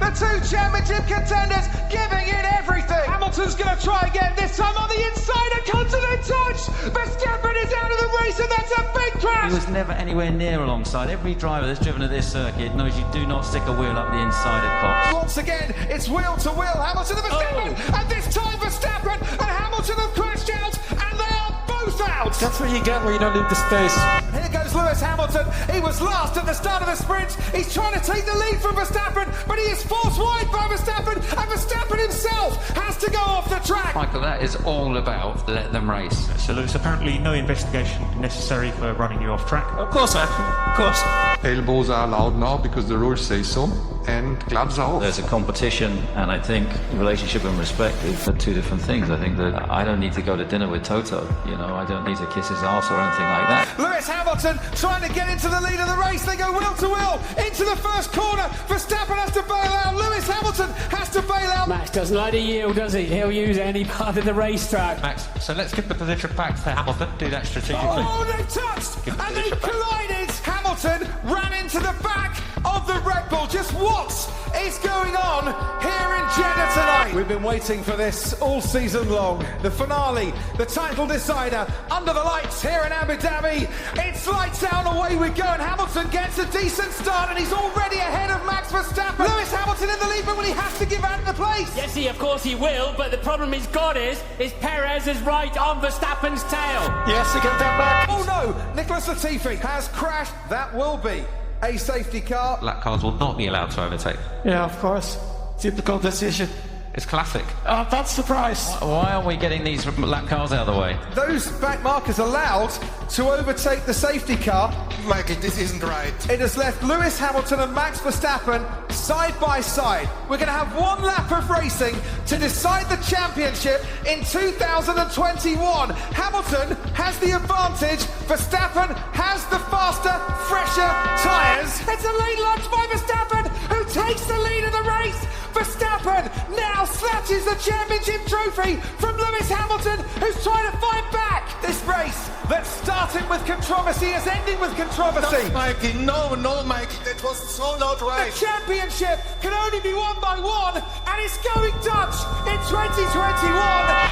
The two championship contenders giving it everything. Hamilton's going to try again, this time on the inside and comes to the touch. Verstappen is out of the race and that's a big crash. He was never anywhere near alongside. Every driver that's driven at this circuit knows you do not stick a wheel up the inside at Cox. Once again, it's wheel to wheel. Hamilton and Verstappen, and this time Verstappen and Hamilton have crashed out, and they are both out. That's what you get when you don't leave the space. Here goes Lewis Hamilton. He was last at the start of the sprint. He's trying to take the lead from Verstappen, but he is forced wide by Verstappen, and Verstappen himself has to go off the track. Michael, that is all about let them race. So there's apparently no investigation necessary for running you off track. Of course, man. Of course. Elbows are allowed now because the rules say so, and gloves are off. There's a competition, and I think relationship and respect are two different things. I think that I don't need to go to dinner with Toto, you know, I don't need to kiss his arse or anything like that. Lewis Hamilton trying to get into the lead of the race. They go wheel to wheel into the first corner. Verstappen has to bail out. Lewis Hamilton has to bail out. Max doesn't like to yield, does he? He'll use any part of the racetrack. Max, so let's give the position back to Hamilton. Do that strategically. Oh, they've touched and they've collided. Hamilton ran into the back of the Red Bull. Just what is going on here in Jeddah tonight? We've been waiting for this all season long. The finale, the title decider, under the lights here in Abu Dhabi. It's lights out, away we go, and Hamilton gets a decent start, and he's already ahead of Max Verstappen. Lewis Hamilton in the lead, but will he have to give out the place? Yes, of course he will, but the problem he's got is Perez is right on Verstappen's tail. Yes, to get that back. Oh no, Nicholas Latifi has crashed. That will be a safety car. Black cars will not be allowed to overtake. Yeah, of course. Typical decision. It's classic. Oh, that's the price. Why aren't we getting these lap cars out of the way? Those back markers allowed to overtake the safety car. Michael, this isn't right. It has left Lewis Hamilton and Max Verstappen side by side. We're going to have one lap of racing to decide the championship in 2021. Hamilton has the advantage. Verstappen has the faster, fresher tyres. It's a late launch by Verstappen, who takes the lead of the race. Verstappen now snatches the championship trophy from Lewis Hamilton, who's trying to fight back. This race that started with controversy is ending with controversy. No, Mikey, no, Mikey, that was so not right. The championship can only be won by one, and it's going Dutch in 2021.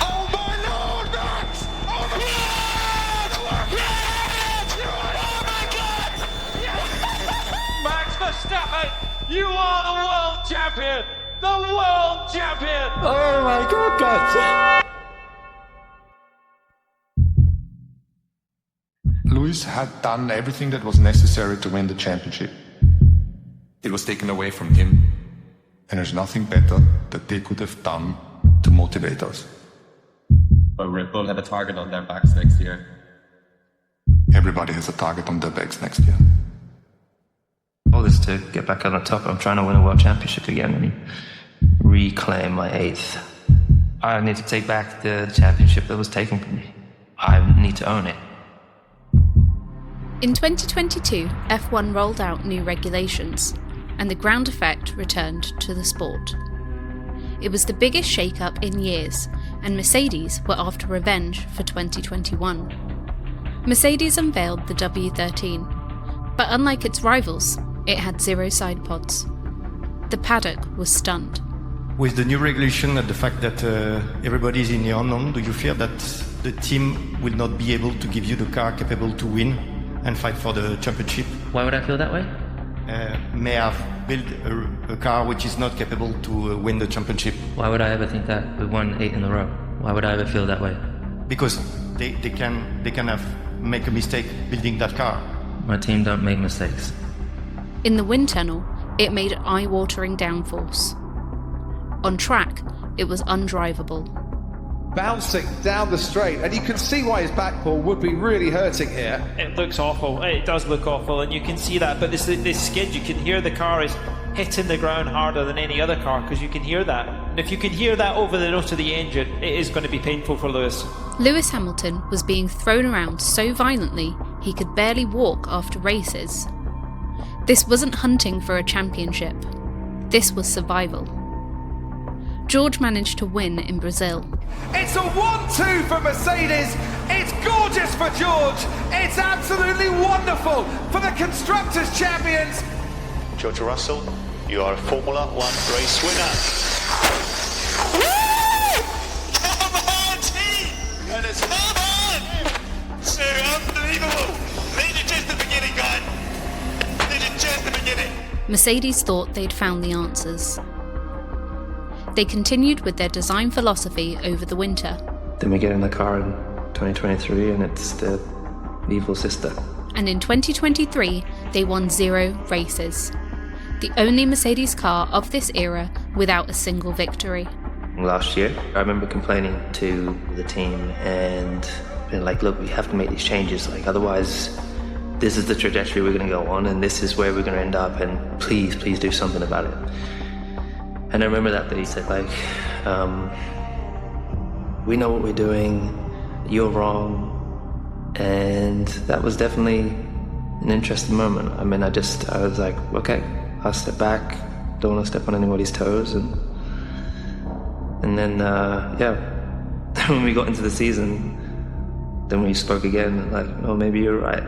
Oh my Lord, Max! Oh my God! Oh my God! Max Verstappen, you are the world champion! The world champion! Oh my God, God. Lewis had done everything that was necessary to win the championship. It was taken away from him, and there's nothing better that they could have done to motivate us. But Red Bull have a target on their backs next year. Everybody has a target on their backs next year. All this to get back on the top. I'm trying to win a world championship again and reclaim my 8th. I need to take back the championship that was taken from me. I need to own it. In 2022, F1 rolled out new regulations, and the ground effect returned to the sport. It was the biggest shake-up in years, and Mercedes were after revenge for 2021. Mercedes unveiled the W13, but unlike its rivals, it had 0 side pods. The paddock was stunned. With the new regulation and the fact that everybody is in the unknown, do you fear that the team will not be able to give you the car capable to win and fight for the championship? Why would I feel that way? May have built a car which is not capable to win the championship. Why would I ever think that? We won 8 in a row. Why would I ever feel that way? Because they can make a mistake building that car. My team don't make mistakes. In the wind tunnel, it made eye-watering downforce. On track, it was undrivable. Bouncing down the straight, and you can see why his back pull would be really hurting here. It looks awful. It does look awful, and you can see that. But this skid, you can hear the car is hitting the ground harder than any other car, because you can hear that. And if you can hear that over the note of the engine, it is going to be painful for Lewis. Lewis Hamilton was being thrown around so violently he could barely walk after races. This wasn't hunting for a championship. This was survival. George managed to win in Brazil. It's a 1-2 for Mercedes. It's gorgeous for George. It's absolutely wonderful for the Constructors Champions. George Russell You are a Formula 1 race winner. Come on, team! And it's come on! So unbelievable! This is just the beginning, guys. This is just the beginning. Mercedes thought they'd found the answers. They continued with their design philosophy over the winter. Then we get in the car in 2023 and it's the evil sister. And in 2023, they won 0 races. The only Mercedes car of this era without a single victory. Last year, I remember complaining to the team and being like, look, we have to make these changes, like otherwise this is the trajectory we're going to go on and this is where we're going to end up and please do something about it. And I remember that they said like, we know what we're doing, you're wrong. And that was definitely an interesting moment. I mean, I was like, okay, I'll step back, don't want to step on anybody's toes. And then, when we got into the season, then we spoke again, and like, oh, maybe you're right.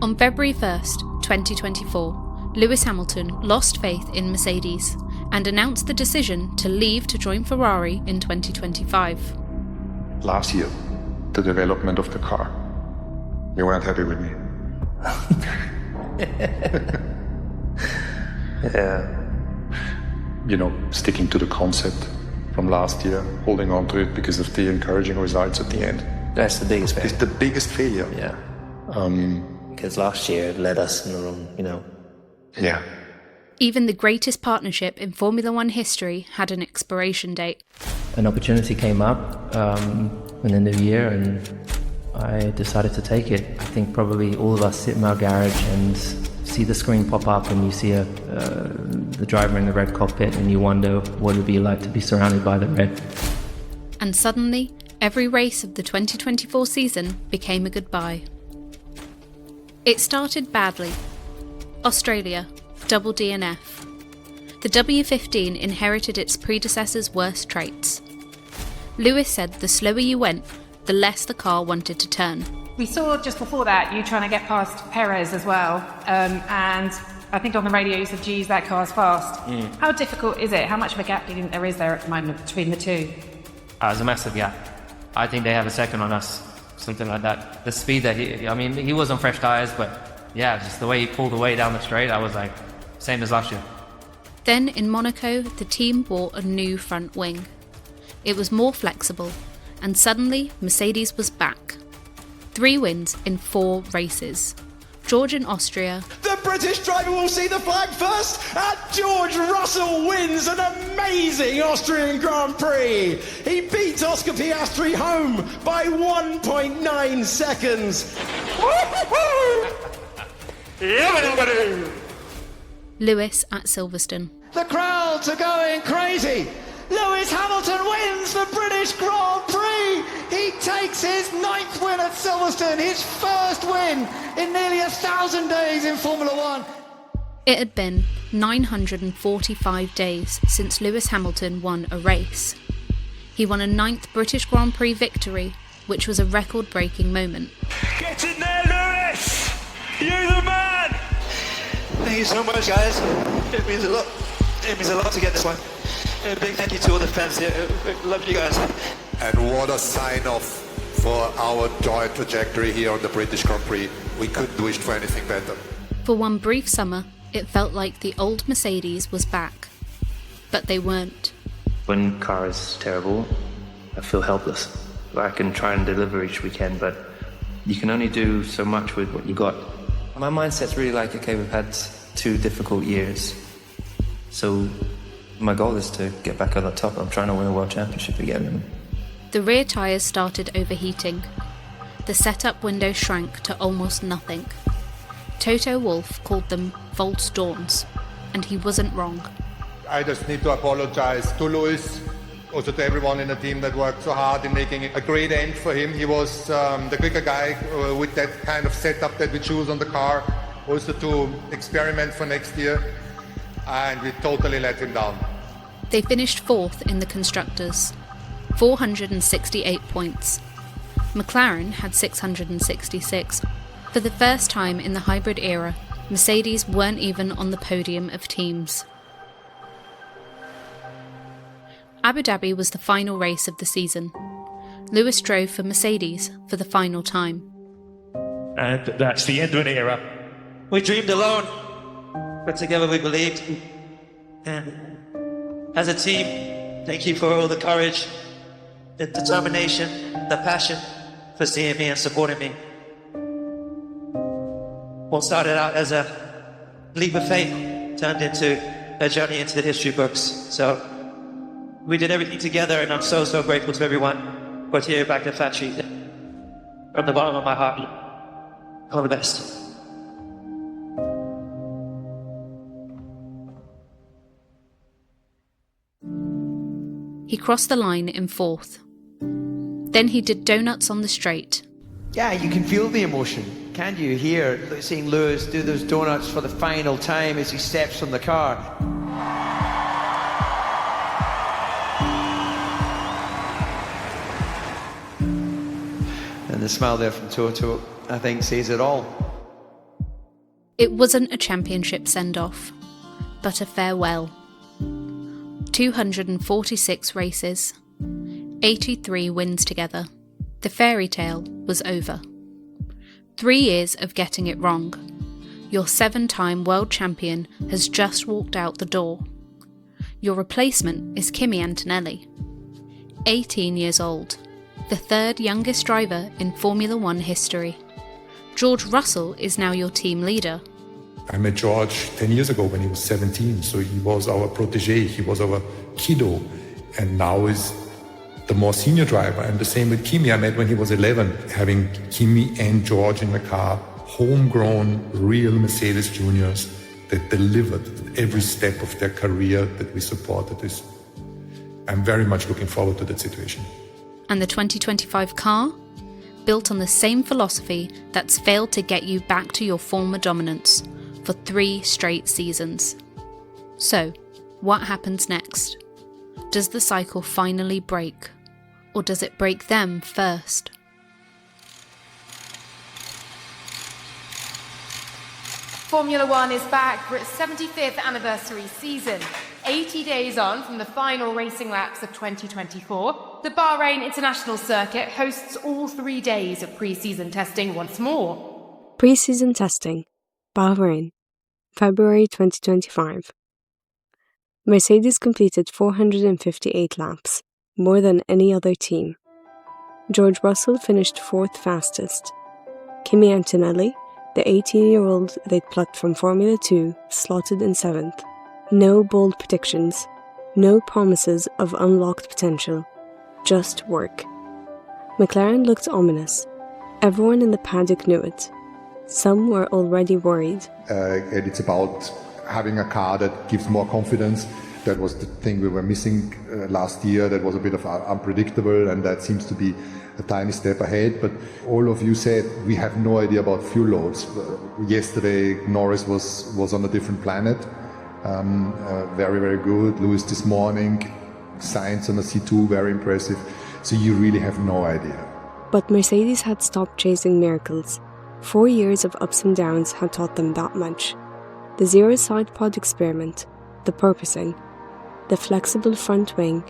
On February 1st, 2024, Lewis Hamilton lost faith in Mercedes and announced the decision to leave to join Ferrari in 2025. Last year, the development of the car, you weren't happy with me. Yeah. You know, sticking to the concept from last year, holding on to it because of the encouraging results at the end. That's the biggest failure. It's the biggest failure. Yeah. Because last year it led us in the wrong, Yeah. Even the greatest partnership in Formula One history had an expiration date. An opportunity came up in the new year and I decided to take it. I think probably all of us sit in our garage and see the screen pop up and you see the driver in the red cockpit and you wonder what it would be like to be surrounded by the red. And suddenly, every race of the 2024 season became a goodbye. It started badly. Australia, double DNF. The W15 inherited its predecessor's worst traits. Lewis said the slower you went, the less the car wanted to turn. We saw just before that you trying to get past Perez as well, and I think on the radio you said, geez, that car's fast. How difficult is it? How much of a gap do you think there is there at the moment between the two? There's a massive gap. I think they have a second on us, something like that. The speed that he was on fresh tyres, but yeah, just the way he pulled away down the straight, I was like, same as last year. Then in Monaco, the team bought a new front wing. It was more flexible, and suddenly Mercedes was back. 3 wins in 4 races. George in Austria. The British driver will see the flag first, and George Russell wins an amazing Austrian Grand Prix. He beats Oscar Piastri home by 1.9 seconds. Lewis at Silverstone. The crowds are going crazy. Lewis Hamilton wins the British Grand Prix. He takes his 9th win at Silverstone, his first win in nearly 1,000 days in Formula One. It had been 945 days since Lewis Hamilton won a race. He won a 9th British Grand Prix victory, which was a record-breaking moment. Get in there, Lewis! You're the man! Thank you so much, guys. It means a lot. It means a lot to get this one. A big thank you to all the fans here. Love you guys. And what a sign-off for our joint trajectory here on the British Grand Prix. We couldn't wish for anything better. For one brief summer, it felt like the old Mercedes was back. But they weren't. When car is terrible, I feel helpless. I can try and deliver each weekend, but you can only do so much with what you got. My mindset's really like, okay, we've had 2 difficult years. So my goal is to get back on the top. I'm trying to win a world championship again. The rear tyres started overheating. The setup window shrank to almost nothing. Toto Wolff called them false dawns, and he wasn't wrong. I just need to apologize to Lewis, also to everyone in the team that worked so hard in making a great end for him. He was the quicker guy with that kind of setup that we choose on the car, also to experiment for next year, and we totally let him down. They finished 4th in the Constructors, 468 points. McLaren had 666. For the first time in the hybrid era, Mercedes weren't even on the podium of teams. Abu Dhabi was the final race of the season. Lewis drove for Mercedes for the final time. And that's the end of an era. We dreamed alone, but together we believed. And as a team, thank you for all the courage, the determination, the passion for seeing me and supporting me. What started out as a leap of faith turned into a journey into the history books. So we did everything together, and I'm so grateful to everyone for here back at the factory. From the bottom of my heart, all the best. He crossed the line in fourth. Then he did donuts on the straight. Yeah, you can feel the emotion, can't you? Here, seeing Lewis do those donuts for the final time as he steps from the car. And the smile there from Toto, I think, says it all. It wasn't a championship send-off, but a farewell. 246 races, 83 wins together. The fairy tale was over. 3 years of getting it wrong. Your 7-time world champion has just walked out the door. Your replacement is Kimi Antonelli, 18 years old, the 3rd youngest driver in Formula 1 history. George Russell is now your team leader. I met George 10 years ago when he was 17, so he was our protege, he was our kiddo, and now is the more senior driver. And the same with Kimi, I met when he was 11. Having Kimi and George in the car, homegrown, real Mercedes juniors that delivered every step of their career that we supported this. I'm very much looking forward to that situation. And the 2025 car? Built on the same philosophy that's failed to get you back to your former dominance for 3 straight seasons. So, what happens next? Does the cycle finally break? Or does it break them first? Formula One is back for its 75th anniversary season. 80 days on from the final racing laps of 2024, the Bahrain International Circuit hosts all 3 days of pre-season testing once more. Pre-season testing, Bahrain, February 2025. Mercedes completed 458 laps, more than any other team. George Russell finished 4th fastest. Kimi Antonelli, the 18-year-old they'd plucked from Formula 2, slotted in 7th. No bold predictions, no promises of unlocked potential, just work. McLaren looked ominous. Everyone in the paddock knew it. Some were already worried. And it's about having a car that gives more confidence. That was the thing we were missing last year. That was a bit of unpredictable, and that seems to be a tiny step ahead. But all of you said we have no idea about fuel loads. Yesterday, Norris was on a different planet. Very, very good. Lewis this morning, Sainz on a C2, very impressive. So you really have no idea. But Mercedes had stopped chasing miracles. 4 years of ups and downs had taught them that much. The zero-side pod experiment, the purposing, the flexible front wing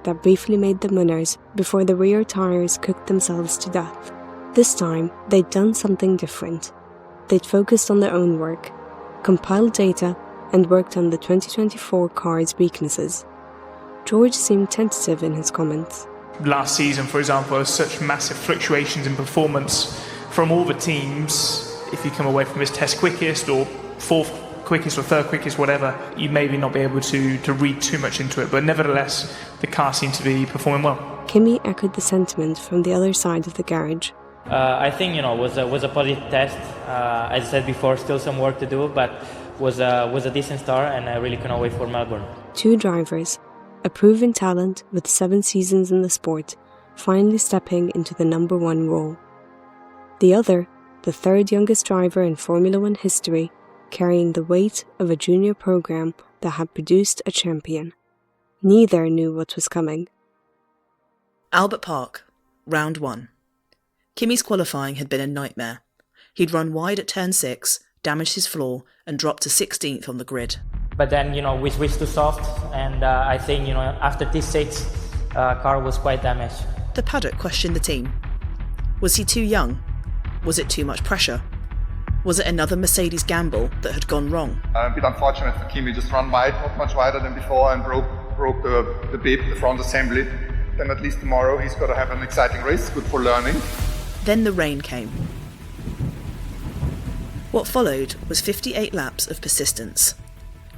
that briefly made them winners before the rear tyres cooked themselves to death. This time, they'd done something different. They'd focused on their own work, compiled data, and worked on the 2024 car's weaknesses. George seemed tentative in his comments. Last season, for example, there was such massive fluctuations in performance from all the teams. If you come away from his test quickest or 4th quickest or 3rd quickest, whatever, you maybe not be able to read too much into it, but nevertheless, the car seemed to be performing well. Kimi echoed the sentiment from the other side of the garage. I think, was a positive test. As I said before, still some work to do, but was a decent start, and I really cannot wait for Melbourne. 2 drivers, a proven talent with 7 seasons in the sport, finally stepping into the number 1 role. The other, the 3rd youngest driver in Formula 1 history, carrying the weight of a junior program that had produced a champion. Neither knew what was coming. Albert Park, round 1. Kimi's qualifying had been a nightmare. He'd run wide at turn 6, damaged his floor and dropped to 16th on the grid. But then, we switched to soft, and I think, after T6, car was quite damaged. The paddock questioned the team. Was he too young? Was it too much pressure? Was it another Mercedes gamble that had gone wrong? A bit unfortunate for Kimi, just run wide, not much wider than before, and broke the bib, the front assembly. Then at least tomorrow he's got to have an exciting race, good for learning. Then the rain came. What followed was 58 laps of persistence.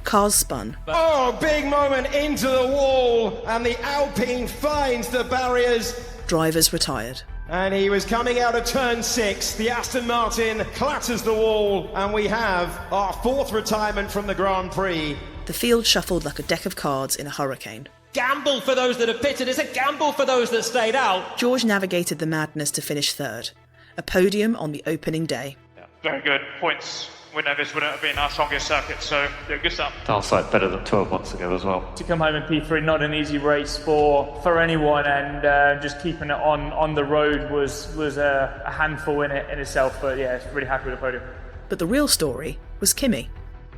Cars spun. Oh, big moment into the wall, and the Alpine finds the barriers. Drivers retired. And he was coming out of turn 6. The Aston Martin clatters the wall, and we have our 4th retirement from the Grand Prix. The field shuffled like a deck of cards in a hurricane. Gamble for those that have pitted. It's a gamble for those that stayed out. George navigated the madness to finish 3rd. A podium on the opening day. Very good. Points. We know this wouldn't have been our strongest circuit, so yeah, good stuff. Downside better than 12 months ago as well. To come home in P3, not an easy race for anyone, and just keeping it on the road was a handful in itself, but yeah, really happy with the podium. But the real story was Kimi.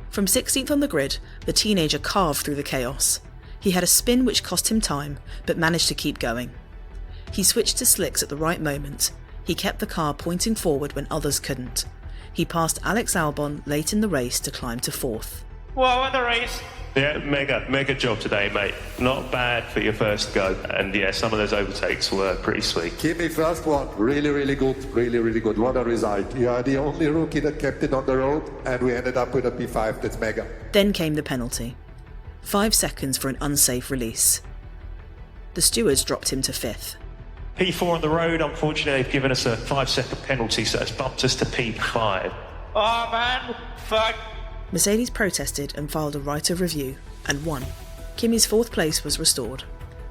From 16th on the grid, the teenager carved through the chaos. He had a spin which cost him time, but managed to keep going. He switched to slicks at the right moment. He kept the car pointing forward when others couldn't. He passed Alex Albon late in the race to climb to 4th. Well, in the race. Yeah, mega job today, mate. Not bad for your first go. And yeah, some of those overtakes were pretty sweet. Kimi first one, really good, really good. What a result. You are the only rookie that kept it on the road, and we ended up with a P5. That's mega. Then came the penalty. 5 seconds for an unsafe release. The stewards dropped him to 5th. P4 on the road, unfortunately, they've given us a 5-second penalty, so it's bumped us to P5. Oh, man, fuck. Mercedes protested and filed a right of review, and won. Kimi's 4th place was restored.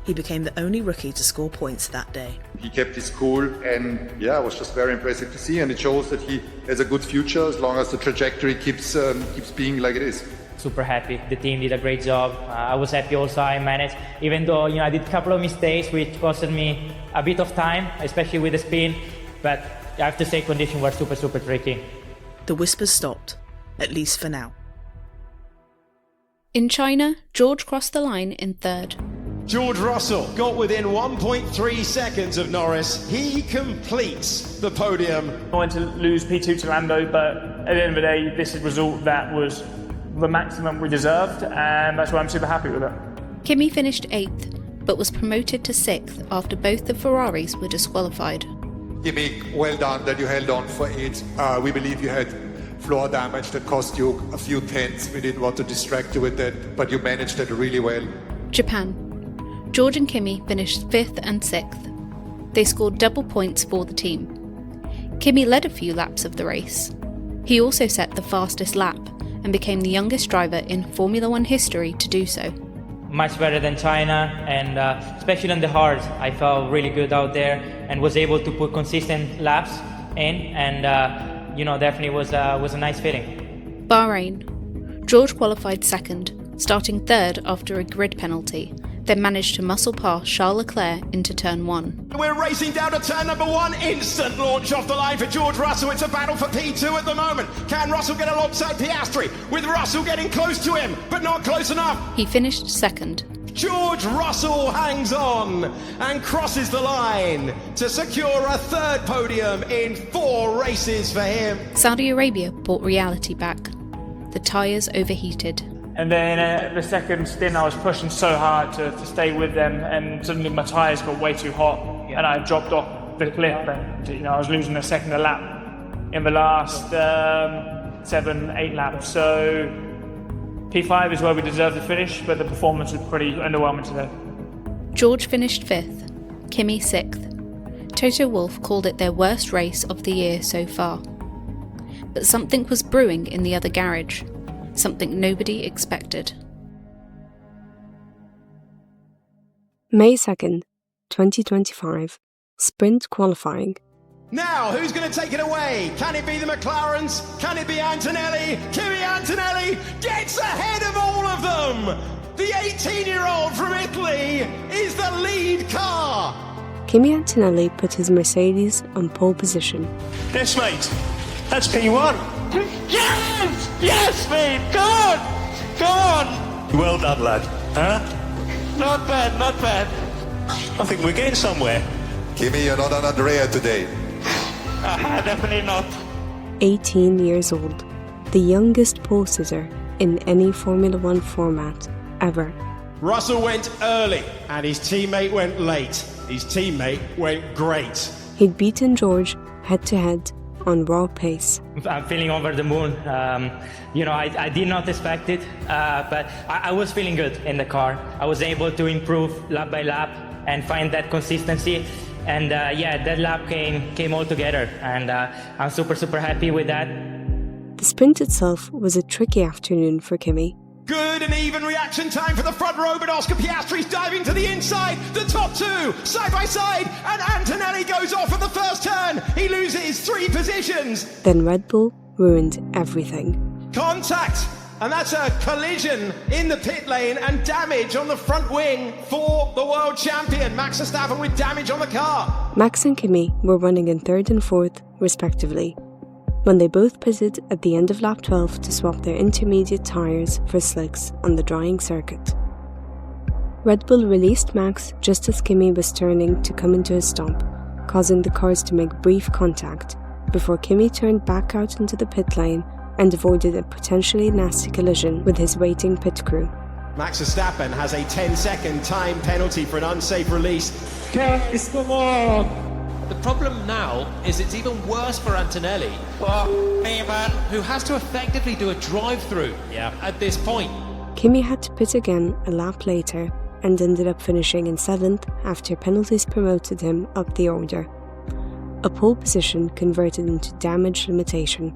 He became the only rookie to score points that day. He kept his cool, and yeah, it was just very impressive to see, and it shows that he has a good future as long as the trajectory keeps being like it is. Super happy. The team did a great job. I was happy also I managed, even though I did a couple of mistakes which costed me a bit of time, especially with the spin, but I have to say conditions were super tricky. The whispers stopped, at least for now. In China, George crossed the line in 3rd. George Russell got within 1.3 seconds of Norris. He completes the podium. I went to lose P2 to Lando, but at the end of the day, this is a result that was the maximum we deserved, and that's why I'm super happy with it. Kimi finished 8th, but was promoted to 6th after both the Ferraris were disqualified. Kimi, well done that you held on for 8. We believe you had floor damage that cost you a few tenths. We didn't want to distract you with that, but you managed that really well. Japan. George and Kimi finished 5th and 6th. They scored double points for the team. Kimi led a few laps of the race. He also set the fastest lap and became the youngest driver in Formula 1 history to do so. Much better than China, and especially on the hard, I felt really good out there and was able to put consistent laps in, and definitely was a nice feeling. Bahrain. George qualified 2nd, starting 3rd after a grid penalty, then managed to muscle past Charles Leclerc into turn 1. We're racing down to turn number 1. Instant launch off the line for George Russell. It's a battle for P2 at the moment. Can Russell get alongside Piastri? With Russell getting close to him, but not close enough. He finished 2nd. George Russell hangs on and crosses the line to secure a 3rd podium in 4 races for him. Saudi Arabia brought reality back. The tyres overheated. And then the second stint, I was pushing so hard to stay with them, and suddenly my tyres got way too hot, and I dropped off the cliff, and I was losing a second a lap in the last 7-8 laps. So P5 is where we deserve to finish, but the performance was pretty underwhelming today. George finished 5th, Kimi 6th. Toto Wolff called it their worst race of the year so far. But something was brewing in the other garage. Something nobody expected. May 2nd, 2025. Sprint qualifying. Now, who's going to take it away? Can it be the McLarens? Can it be Antonelli? Kimi Antonelli gets ahead of all of them! The 18-year-old from Italy is the lead car! Kimi Antonelli put his Mercedes on pole position. Yes, mate. That's P1. Yeah! Yes, mate! Go on! Go on! Well done, lad. Huh? Not bad, not bad. I think we're getting somewhere. Kimi, you're not on Andrea today. Definitely not. 18 years old, the youngest pole sitter in any Formula One format ever. Russell went early and his teammate went late. His teammate went great. He'd beaten George head-to-head on raw pace. I'm feeling over the moon. I did not expect it, but I was feeling good in the car. I was able to improve lap by lap and find that consistency. And that lap came all together, and I'm super happy with that. The sprint itself was a tricky afternoon for Kimi. Good and even reaction time for the front row, but Oscar Piastri's diving to the inside. The top two, side by side, and Antonelli goes off at the first turn. He loses 3 positions. Then Red Bull ruined everything. Contact, and that's a collision in the pit lane and damage on the front wing for the world champion, Max Verstappen, with damage on the car. Max and Kimi were running in 3rd and 4th, respectively, when they both pitted at the end of lap 12 to swap their intermediate tyres for slicks on the drying circuit. Red Bull released Max just as Kimi was turning to come into a stop, causing the cars to make brief contact before Kimi turned back out into the pit lane and avoided a potentially nasty collision with his waiting pit crew. Max Verstappen has a 10-second time penalty for an unsafe release. Guys, come on! The problem now is it's even worse for Antonelli, who has to effectively do a drive-through at this point. Kimi had to pit again a lap later and ended up finishing in 7th after penalties promoted him up the order. A pole position converted into damage limitation.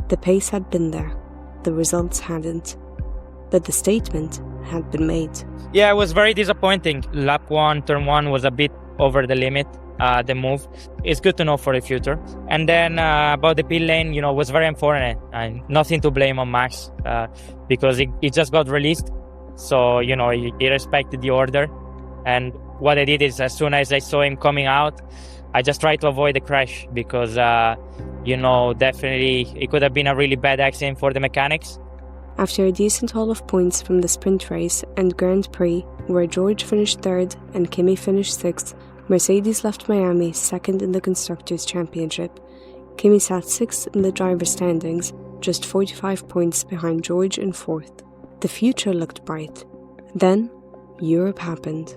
The pace had been there, the results hadn't. But the statement had been made. Yeah, it was very disappointing. Lap 1, turn 1 was a bit over the limit. The move. It's good to know for the future. And then about the pit lane, was very unfortunate. And nothing to blame on Max because he just got released. So, he respected the order. And what I did is as soon as I saw him coming out, I just tried to avoid the crash because, definitely it could have been a really bad accident for the mechanics. After a decent haul of points from the sprint race and Grand Prix, where George finished 3rd and Kimi finished 6th, Mercedes left Miami 2nd in the Constructors Championship. Kimi sat 6th in the driver's standings, just 45 points behind George in 4th. The future looked bright. Then, Europe happened.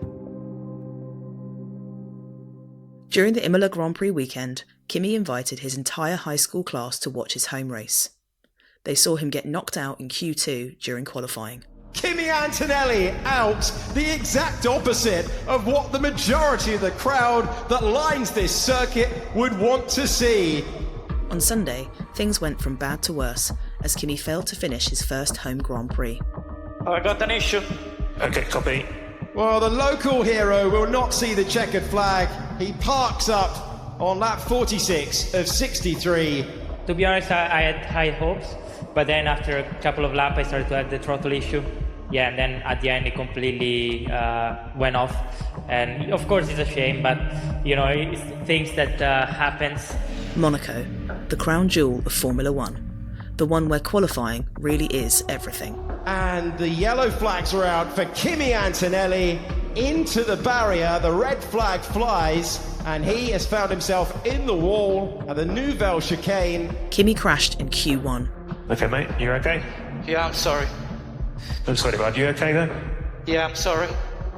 During the Imola Grand Prix weekend, Kimi invited his entire high school class to watch his home race. They saw him get knocked out in Q2 during qualifying. Kimi Antonelli out, the exact opposite of what the majority of the crowd that lines this circuit would want to see. On Sunday, things went from bad to worse as Kimi failed to finish his first home Grand Prix. I got an issue. Okay, copy. Well, the local hero will not see the checkered flag. He parks up on lap 46 of 63. To be honest, I had high hopes, but then after a couple of laps I started to have the throttle issue. Yeah, and then at the end it completely went off. And of course it's a shame, but it's things that happens. Monaco, the crown jewel of Formula One. The one where qualifying really is everything. And the yellow flags are out for Kimi Antonelli. Into the barrier, the red flag flies, and he has found himself in the wall at the Nouvelle chicane. Kimi crashed in Q1. Okay, mate, you okay? Yeah, I'm sorry. I'm sorry, bud. You okay then? Yeah, I'm sorry.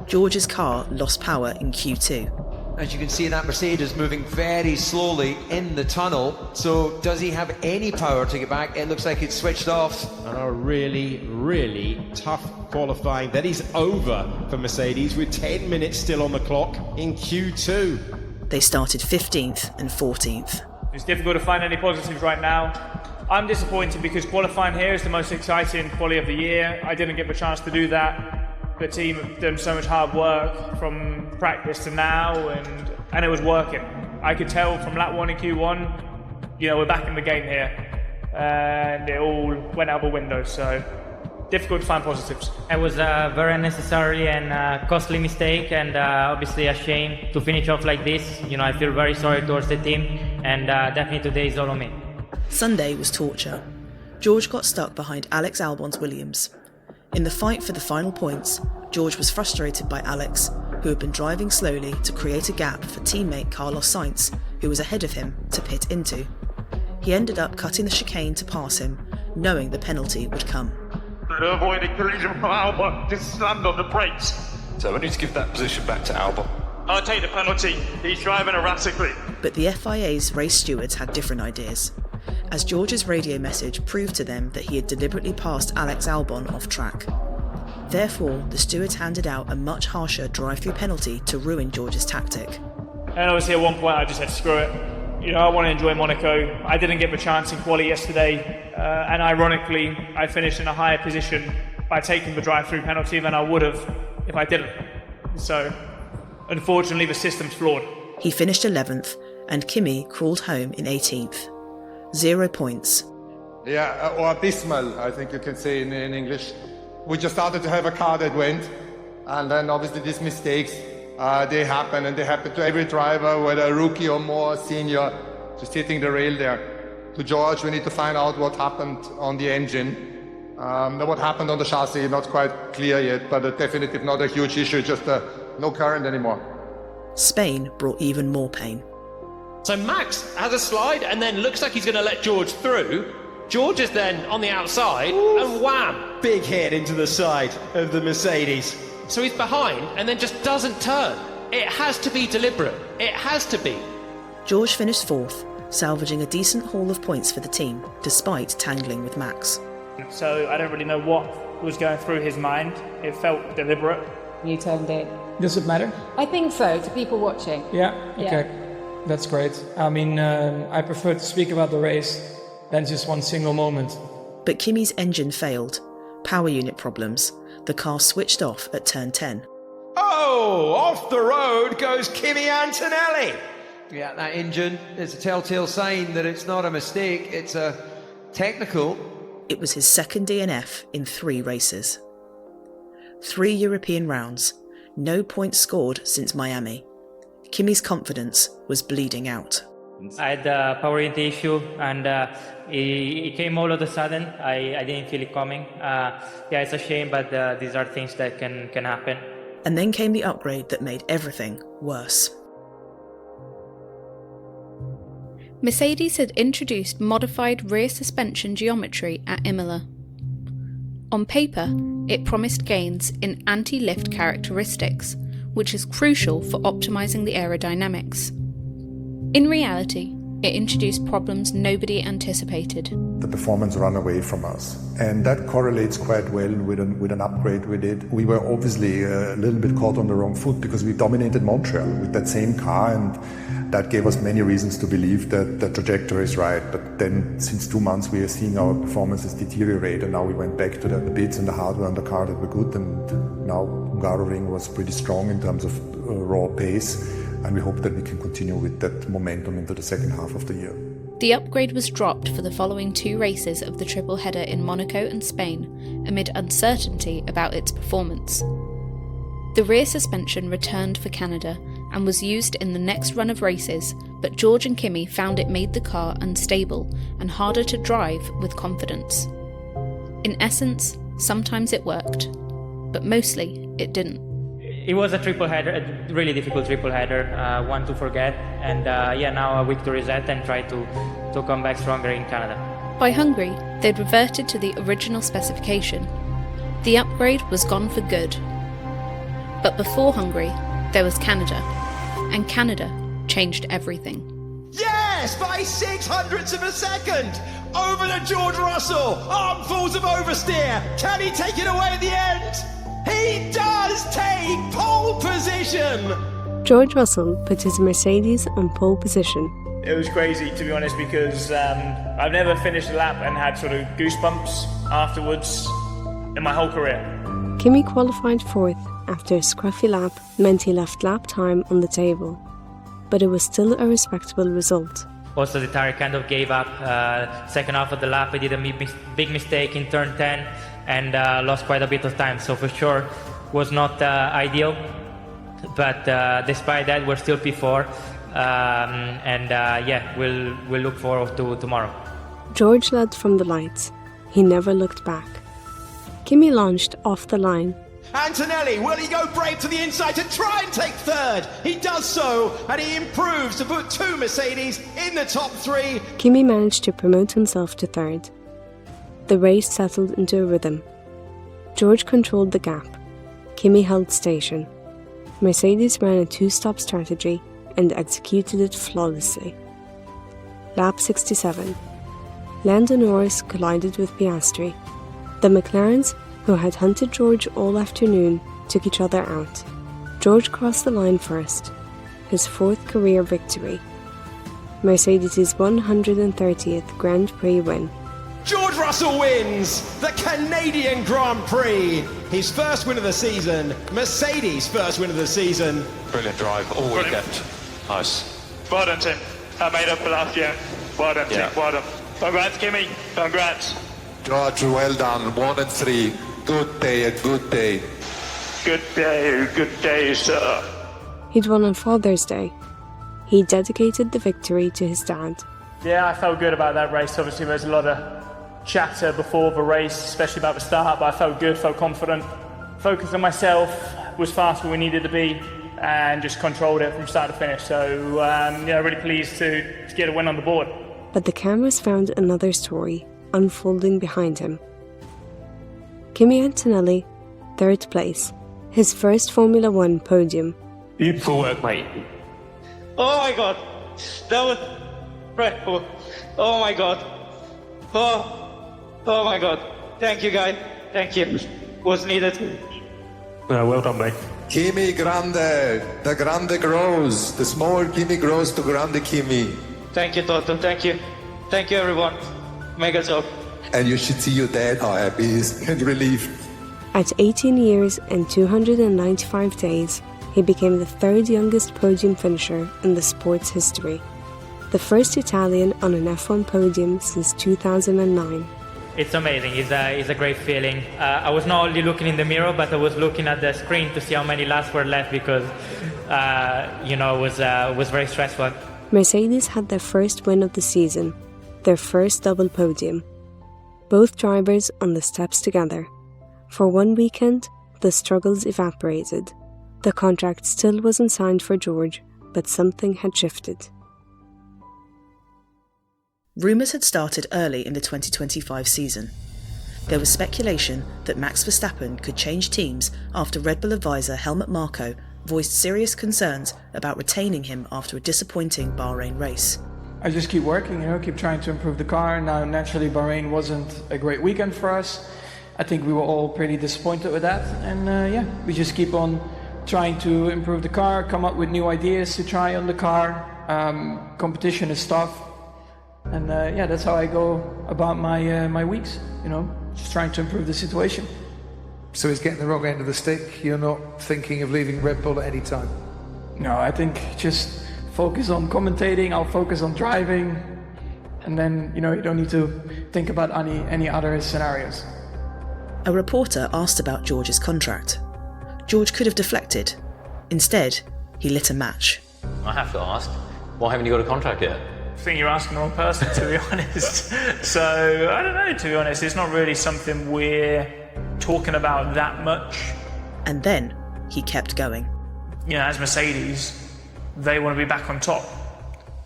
George's car lost power in Q2. As you can see, that Mercedes moving very slowly in the tunnel. So does he have any power to get back? It looks like it's switched off. And a really, really tough qualifying that is over for Mercedes with 10 minutes still on the clock in Q2. They started 15th and 14th. It's difficult to find any positives right now. I'm disappointed because qualifying here is the most exciting quali of the year. I didn't get the chance to do that. The team have done so much hard work from practice to now, and it was working. I could tell from lap 1 in Q1, we're back in the game here, and it all went out the window, so difficult to find positives. It was a very unnecessary and costly mistake, and obviously a shame to finish off like this. I feel very sorry towards the team, and definitely today is all on me. Sunday was torture. George got stuck behind Alex Albon's Williams. In the fight for the final points, George was frustrated by Alex, who had been driving slowly to create a gap for teammate Carlos Sainz, who was ahead of him, to pit into. He ended up cutting the chicane to pass him, knowing the penalty would come. To avoid a collision from Albon, just slammed on the brakes. So we need to give that position back to Albon. I'll take the penalty. He's driving erratically. But the FIA's race stewards had different ideas, as George's radio message proved to them that he had deliberately passed Alex Albon off track. Therefore, the stewards handed out a much harsher drive-through penalty to ruin George's tactic. And obviously at one point I just said, screw it. You know, I want to enjoy Monaco. I didn't get the chance in quali yesterday, and ironically, I finished in a higher position by taking the drive-through penalty than I would have if I didn't. So, unfortunately, the system's flawed. He finished 11th, and Kimi crawled home in 18th. 0 points. Yeah, or abysmal, I think you can say in English. We just started to have a car that went, and then obviously these mistakes, they happen, and they happen to every driver, whether a rookie or more senior, just hitting the rail there. To George, we need to find out what happened on the engine. What happened on the chassis, not quite clear yet, but definitely not a huge issue, just no current anymore. Spain brought even more pain. So Max has a slide and then looks like he's going to let George through. George is then on the outside, and wham! Big hit into the side of the Mercedes. So he's behind and then just doesn't turn. It has to be deliberate. It has to be. George finished 4th, salvaging a decent haul of points for the team, despite tangling with Max. So I don't really know what was going through his mind. It felt deliberate. You turned it. Does it matter? I think so, to people watching. Yeah, okay. That's great. I mean, I prefer to speak about the race than just one single moment. But Kimi's engine failed. Power unit problems. The car switched off at turn 10. Oh, off the road goes Kimi Antonelli. Yeah, that engine is a telltale sign that it's not a mistake, it's a technical. It was his second DNF in 3 races. 3 European rounds, no points scored since Miami. Kimi's confidence was bleeding out. I had a power unit issue, and it came all of a sudden. I didn't feel it coming. It's a shame, but these are things that can happen. And then came the upgrade that made everything worse. Mercedes had introduced modified rear suspension geometry at Imola. On paper, it promised gains in anti-lift characteristics, which is crucial for optimizing the aerodynamics. In reality, it introduced problems nobody anticipated. The performance ran away from us, and that correlates quite well with an upgrade we did. We were obviously a little bit caught on the wrong foot because we dominated Montreal with that same car, and that gave us many reasons to believe that the trajectory is right. But then since 2 months we are seeing our performances deteriorate, and now we went back to the bits and the hardware on the car that were good, and now Hungaroring was pretty strong in terms of raw pace, and we hope that we can continue with that momentum into the second half of the year. The upgrade was dropped for the following 2 races of the triple header in Monaco and Spain, amid uncertainty about its performance. The rear suspension returned for Canada and was used in the next run of races, but George and Kimi found it made the car unstable and harder to drive with confidence. In essence, sometimes it worked, but mostly it didn't. It was a triple header, a really difficult triple header, one to forget, and now a victories at and try to come back stronger in Canada. By Hungary, they'd reverted to the original specification. The upgrade was gone for good. But before Hungary, there was Canada, and Canada changed everything. Yes, by 600ths of a second! Over to George Russell! Armfuls of oversteer! Can he take it away at the end? He does take pole position! George Russell put his Mercedes on pole position. It was crazy, to be honest, because I've never finished a lap and had sort of goosebumps afterwards in my whole career. Kimi qualified 4th after a scruffy lap meant he left lap time on the table, but it was still a respectable result. Also, the tire kind of gave up. Second half of the lap, I did a big mistake in turn 10 and lost quite a bit of time. So for sure, was not ideal. But despite that, we're still P4, we'll look forward to tomorrow. George led from the lights, he never looked back. Kimi launched off the line. Antonelli, will he go brave to the inside to try and take third? He does so, and he improves to put two Mercedes in the top three. Kimi managed to promote himself to third. The race settled into a rhythm. George controlled the gap. Kimi held station. Mercedes ran a two-stop strategy and executed it flawlessly. Lap 67. Lando Norris collided with Piastri. The McLarens, who had hunted George all afternoon, took each other out. George crossed the line first, his fourth career victory. Mercedes' 130th Grand Prix win. George Russell wins the Canadian Grand Prix. His first win of the season. Mercedes' first win of the season. Brilliant drive, all weekend. Nice. Well done, Tim. I made up for last year. Well done, Tim. Well done. Congrats, Kimi. Congrats. George, well done. 1 and 3. Good day, a good day. Good day, sir. He'd won on Father's Day. He dedicated the victory to his dad. Yeah, I felt good about that race. Obviously, there was a lot of chatter before the race, especially about the start, but I felt good, felt confident. Focused on myself, was fast where we needed to be, and just controlled it from start to finish. So, really pleased to get a win on the board. But the cameras found another story unfolding behind him. Kimi Antonelli, third place, his first Formula One podium. Beautiful work, mate. Oh my god, that was incredible. Oh my god. Oh my god. Thank you, guys. Thank you. Was needed. Well done, mate. Kimi Grande, the Grande grows. The small Kimi grows to Grande Kimi. Thank you, Toto. Thank you. Thank you, everyone. Mega job. And you should see your dad how happy he is and relieved. At 18 years and 295 days, he became the third youngest podium finisher in the sport's history. The first Italian on an F1 podium since 2009. It's amazing. It's a great feeling. I was not only looking in the mirror, but I was looking at the screen to see how many laps were left because, it was very stressful. Mercedes had their first win of the season, their first double podium. Both drivers on the steps together. For one weekend, the struggles evaporated. The contract still wasn't signed for George, but something had shifted. Rumours had started early in the 2025 season. There was speculation that Max Verstappen could change teams after Red Bull advisor Helmut Marko voiced serious concerns about retaining him after a disappointing Bahrain race. I just keep working, keep trying to improve the car. Now, naturally, Bahrain wasn't a great weekend for us. I think we were all pretty disappointed with that. And we just keep on trying to improve the car, come up with new ideas to try on the car. Competition is tough. And that's how I go about my weeks, just trying to improve the situation. So he's getting the wrong end of the stick. You're not thinking of leaving Red Bull at any time? No, I think just focus on commentating, I'll focus on driving, and then, you don't need to think about any other scenarios. A reporter asked about George's contract. George could have deflected. Instead, he lit a match. I have to ask, why haven't you got a contract yet? I think you're asking the wrong person, to be honest. So, I don't know, to be honest. It's not really something we're talking about that much. And then he kept going. As Mercedes, they want to be back on top.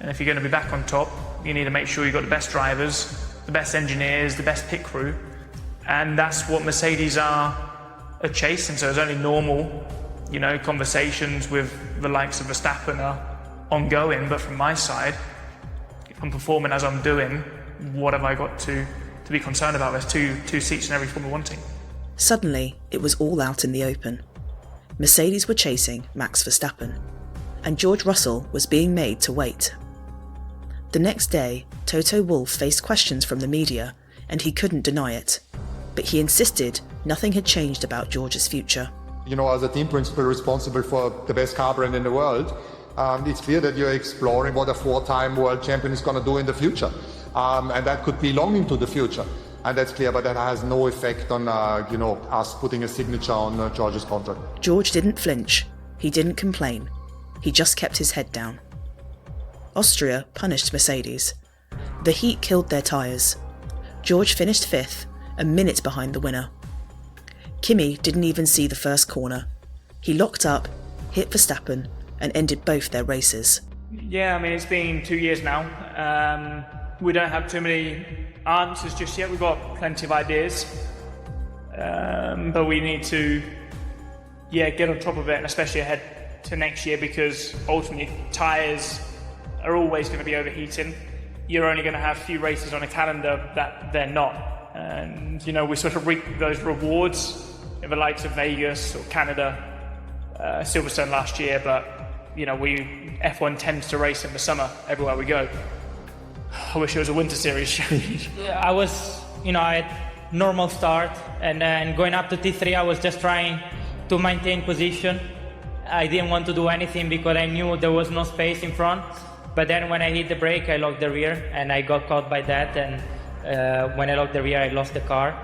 And if you're going to be back on top, you need to make sure you've got the best drivers, the best engineers, the best pit crew. And that's what Mercedes are chasing. So it's only normal, conversations with the likes of Verstappen are ongoing. But from my side, if I'm performing as I'm doing, what have I got to be concerned about? There's two seats in every Formula One team. Suddenly, it was all out in the open. Mercedes were chasing Max Verstappen, and George Russell was being made to wait. The next day, Toto Wolff faced questions from the media, and he couldn't deny it. But he insisted nothing had changed about George's future. As a team principal responsible for the best car brand in the world, it's clear that you're exploring what a four-time world champion is going to do in the future. And that could be long into the future. And that's clear, but that has no effect on, us putting a signature on George's contract. George didn't flinch. He didn't complain. He just kept his head down. Austria punished Mercedes. The heat killed their tyres. George finished 5th, a minute behind the winner. Kimi didn't even see the first corner. He locked up, hit Verstappen, and ended both their races. Yeah, I mean, it's been 2 years now. We don't have too many answers just yet. We've got plenty of ideas. But we need to, get on top of it, and especially ahead to next year, because ultimately tyres are always going to be overheating. You're only going to have a few races on a calendar that they're not. And, we sort of reap those rewards in the likes of Vegas or Canada, Silverstone last year, but F1 tends to race in the summer everywhere we go. I wish it was a winter series. Yeah, I was, I had normal start, and then going up to T3, I was just trying to maintain position. I didn't want to do anything because I knew there was no space in front. But then when I hit the brake, I locked the rear, and I got caught by that. And when I locked the rear, I lost the car,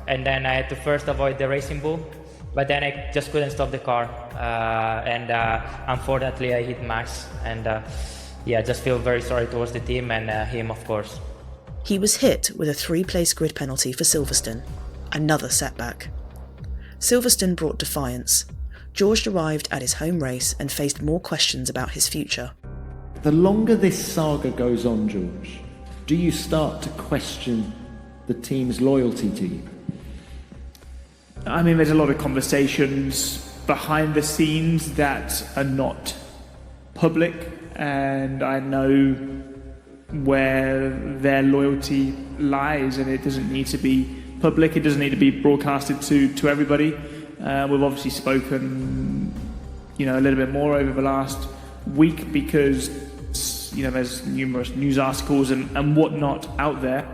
and then I had to first avoid the racing bull. But then I just couldn't stop the car, and unfortunately I hit Max, and I just feel very sorry towards the team and him, of course. He was hit with a 3-place grid penalty for Silverstone, another setback. Silverstone brought defiance. George arrived at his home race and faced more questions about his future. The longer this saga goes on, George, do you start to question the team's loyalty to you? I mean, there's a lot of conversations behind the scenes that are not public, and I know where their loyalty lies, and it doesn't need to be public, it doesn't need to be broadcasted to everybody. We've obviously spoken, a little bit more over the last week because, there's numerous news articles and whatnot out there.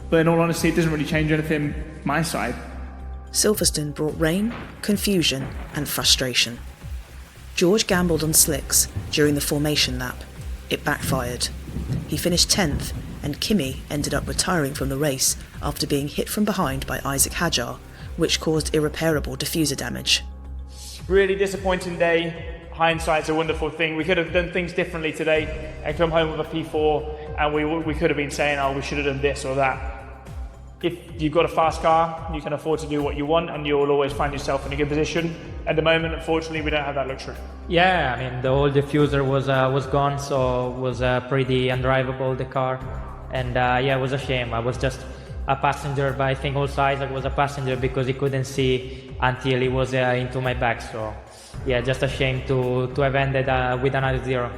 But in all honesty, it doesn't really change anything my side. Silverstone brought rain, confusion, and frustration. George gambled on slicks during the formation lap. It backfired. He finished 10th, and Kimi ended up retiring from the race after being hit from behind by Isaac Hadjar, which caused irreparable diffuser damage. Really disappointing day. Hindsight's a wonderful thing. We could have done things differently today and come home with a P4, and we could have been saying, we should have done this or that. If you've got a fast car, you can afford to do what you want, and you'll always find yourself in a good position. At the moment, unfortunately, we don't have that luxury. Yeah, I mean, the whole diffuser was gone, so it was pretty undrivable, the car. And it was a shame. I was just a passenger, but I think also Isaac was a passenger because he couldn't see until he was into my back. So, just a shame to have ended with another 0.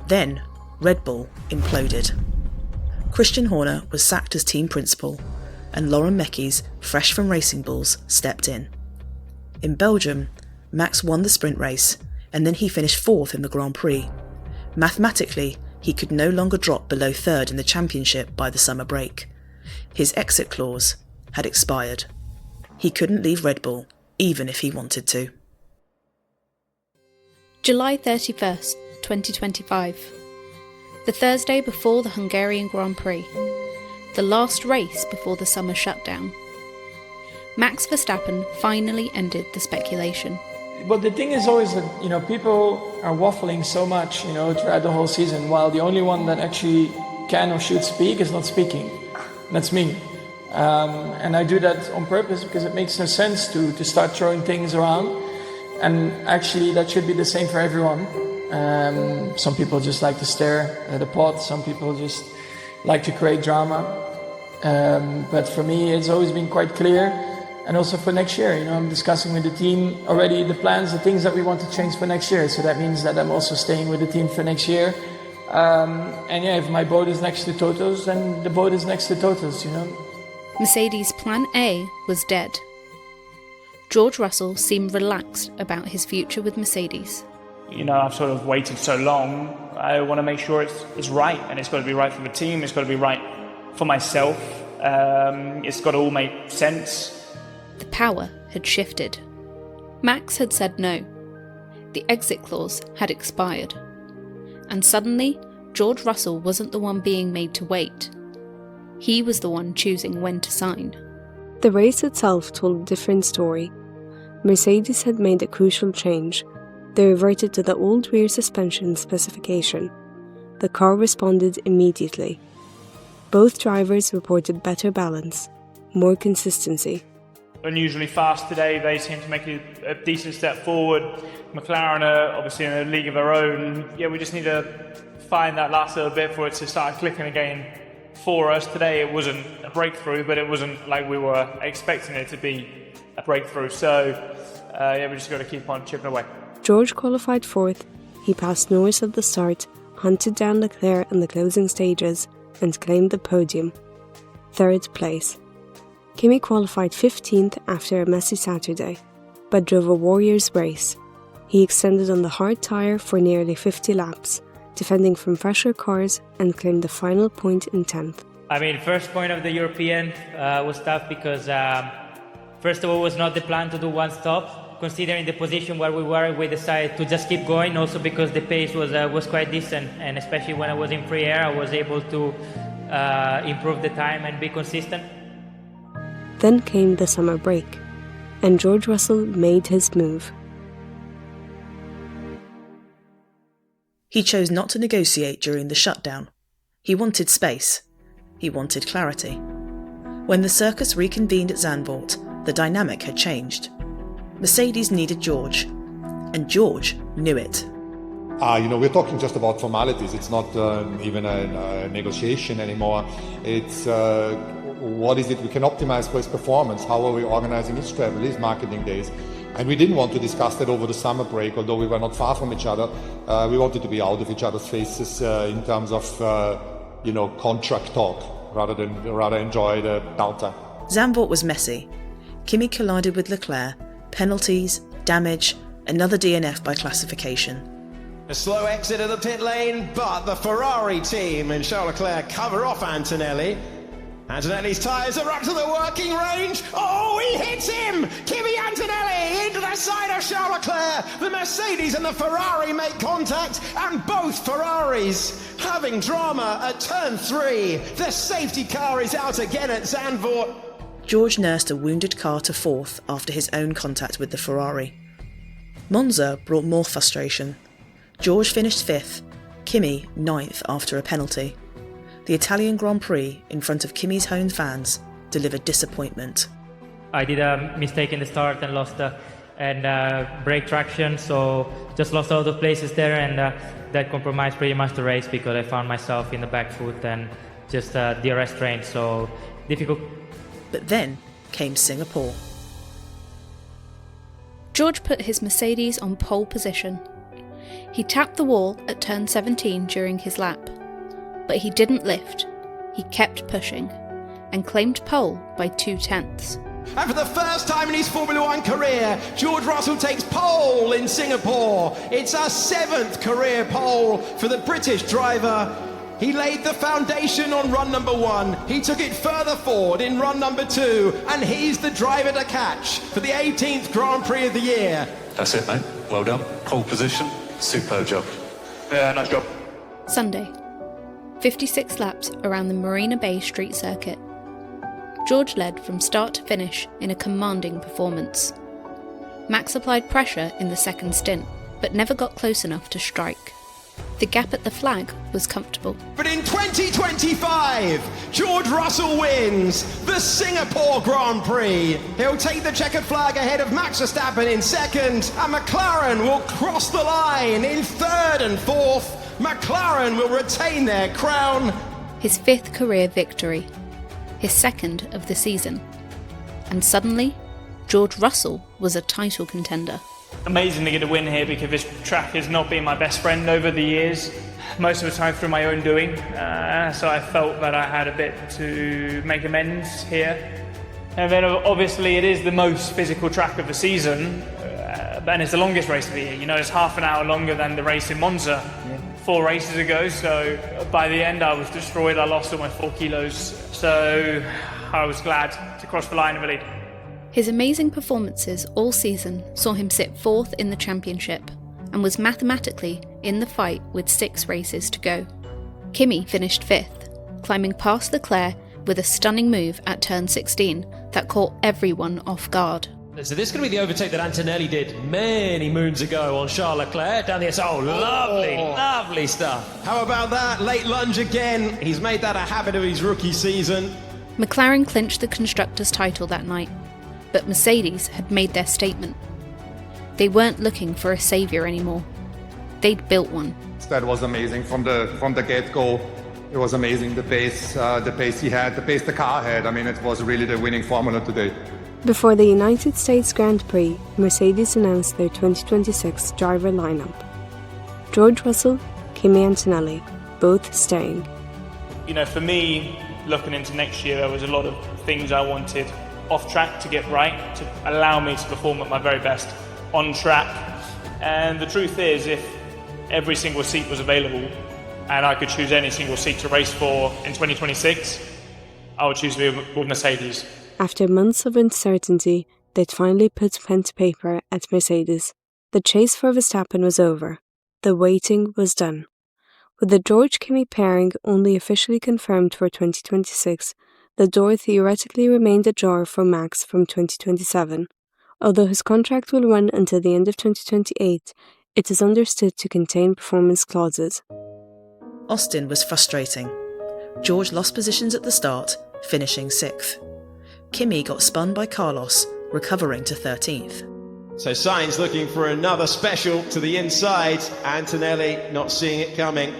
Then, Red Bull imploded. Christian Horner was sacked as team principal, and Lauren Meckies, fresh from Racing Bulls, stepped in. In Belgium, Max won the sprint race, and then he finished 4th in the Grand Prix. Mathematically, he could no longer drop below 3rd in the championship by the summer break. His exit clause had expired. He couldn't leave Red Bull, even if he wanted to. July 31st, 2025. The Thursday before the Hungarian Grand Prix. The last race before the summer shutdown. Max Verstappen finally ended the speculation. But the thing is always that, people are waffling so much, throughout the whole season, while the only one that actually can or should speak is not speaking. That's me. And I do that on purpose because it makes no sense to start throwing things around. And actually, that should be the same for everyone. Some people just like to stare at the pot. Some people just like to create drama. But for me, it's always been quite clear. And also for next year, I'm discussing with the team already the plans, the things that we want to change for next year. So that means that I'm also staying with the team for next year. If my boat is next to Toto's, then the boat is next to Toto's, Mercedes' Plan A was dead. George Russell seemed relaxed about his future with Mercedes. I've sort of waited so long. I want to make sure it's right, and it's got to be right for the team. It's got to be right for myself. It's got to all make sense. The power had shifted. Max had said no. The exit clause had expired. And suddenly, George Russell wasn't the one being made to wait. He was the one choosing when to sign. The race itself told a different story. Mercedes had made a crucial change. They reverted to the old rear suspension specification. The car responded immediately. Both drivers reported better balance. more consistency. Unusually fast today, they seem to make a decent step forward. McLaren are obviously in a league of their own. Yeah, we just need to find that last little bit for it to start clicking again for us. Today it wasn't a breakthrough, but it wasn't like we were expecting it to be a breakthrough. So yeah, we just got to keep on chipping away. George qualified fourth. He passed Norris at the start, hunted down Leclerc in the closing stages, and claimed the podium. Third place. Kimi qualified 15th after a messy Saturday, but drove a warrior's race. He extended on the hard tyre for nearly 50 laps, defending from fresher cars, and claimed the final point in 10th. I mean, first point of the European was tough because, first of all, it was not the plan to do one stop. Considering the position where we were, we decided to just keep going, also because the pace was quite decent, and especially when I was in free air, I was able to improve the time and be consistent. Then came the summer break, and George Russell made his move. He chose not to negotiate during the shutdown. He wanted space. He wanted clarity. When the circus reconvened at Zandvoort, the dynamic had changed. Mercedes needed George, and George knew it. We're talking just about formalities. It's not even a negotiation anymore. It's what is it we can optimize for his performance? How are we organizing his travel, his marketing days? And we didn't want to discuss that over the summer break, although we were not far from each other. We wanted to be out of each other's faces in terms of, contract talk, rather enjoy the downtime. Zandvoort was messy. Kimi collided with Leclerc, penalties, damage, another DNF by classification. A slow exit of the pit lane, but the Ferrari team and Charles Leclerc cover off Antonelli. Antonelli's tyres are up to the working range. Oh, he hits him! Kimi Antonelli into the side of Charles Leclerc. The Mercedes and the Ferrari make contact, and both Ferraris having drama at turn 3. The safety car is out again at Zandvoort. George nursed a wounded car to fourth after his own contact with the Ferrari. Monza brought more frustration. George finished 5th, Kimi 9th after a penalty. The Italian Grand Prix, in front of Kimi's home fans, delivered disappointment. I did a mistake in the start and lost brake traction, so just lost all the places there, and that compromised pretty much the race because I found myself in the back foot and just DRS train, so difficult. But then came Singapore. George put his Mercedes on pole position. He tapped the wall at turn 17 during his lap. But he didn't lift. He kept pushing and claimed pole by 2/10. And for the first time in his Formula One career, George Russell takes pole in Singapore. It's a 7th career pole for the British driver. He laid the foundation on run number 1. He took it further forward in run number 2, and he's the driver to catch for the 18th Grand Prix of the year. That's it, mate. Well done. Pole position. Superb job. Yeah, nice job. Sunday. 56 laps around the Marina Bay Street Circuit. George led from start to finish in a commanding performance. Max applied pressure in the second stint, but never got close enough to strike. The gap at the flag was comfortable. But in 2025, George Russell wins the Singapore Grand Prix. He'll take the checkered flag ahead of Max Verstappen in 2nd, and McLaren will cross the line in 3rd and 4th. McLaren will retain their crown. His 5th career victory, his 2nd of the season. And suddenly, George Russell was a title contender. Amazing to get a win here because this track has not been my best friend over the years, most of the time through my own doing, so I felt that I had a bit to make amends here. And then obviously it is the most physical track of the season, and it's the longest race of the year. You know, it's half an hour longer than the race in Monza 4 races ago, so by the end I was destroyed. I lost almost 4 kilos, so I was glad to cross the line in the lead. His amazing performances all season saw him sit 4th in the championship and was mathematically in the fight with 6 races to go. Kimi finished 5th, climbing past Leclerc with a stunning move at turn 16 that caught everyone off guard. So this is going to be the overtake that Antonelli did many moons ago on Charles Leclerc down the Oh, lovely stuff. How about that? Late lunge again. He's made that a habit of his rookie season. McLaren clinched the Constructors' title that night, but Mercedes had made their statement. They weren't looking for a saviour anymore. They'd built one. That was amazing from the get-go. It was amazing, the pace he had, the pace the car had. I mean, it was really the winning formula today. Before the United States Grand Prix, Mercedes announced their 2026 driver lineup. George Russell, Kimi Antonelli, both staying. You know, for me, looking into next year, there was a lot of things I wanted off track to get right, to allow me to perform at my very best on track. And the truth is, if every single seat was available and I could choose any single seat to race for in 2026, I would choose to be with Mercedes. After months of uncertainty, they'd finally put pen to paper at Mercedes. The chase for Verstappen was over. The waiting was done. With the George-Kimi pairing only officially confirmed for 2026, the door theoretically remained ajar for Max from 2027. Although his contract will run until the end of 2028, it is understood to contain performance clauses. Austin was frustrating. George lost positions at the start, finishing 6th. Kimi got spun by Carlos, recovering to 13th. So Sainz looking for another special to the inside. Antonelli not seeing it coming.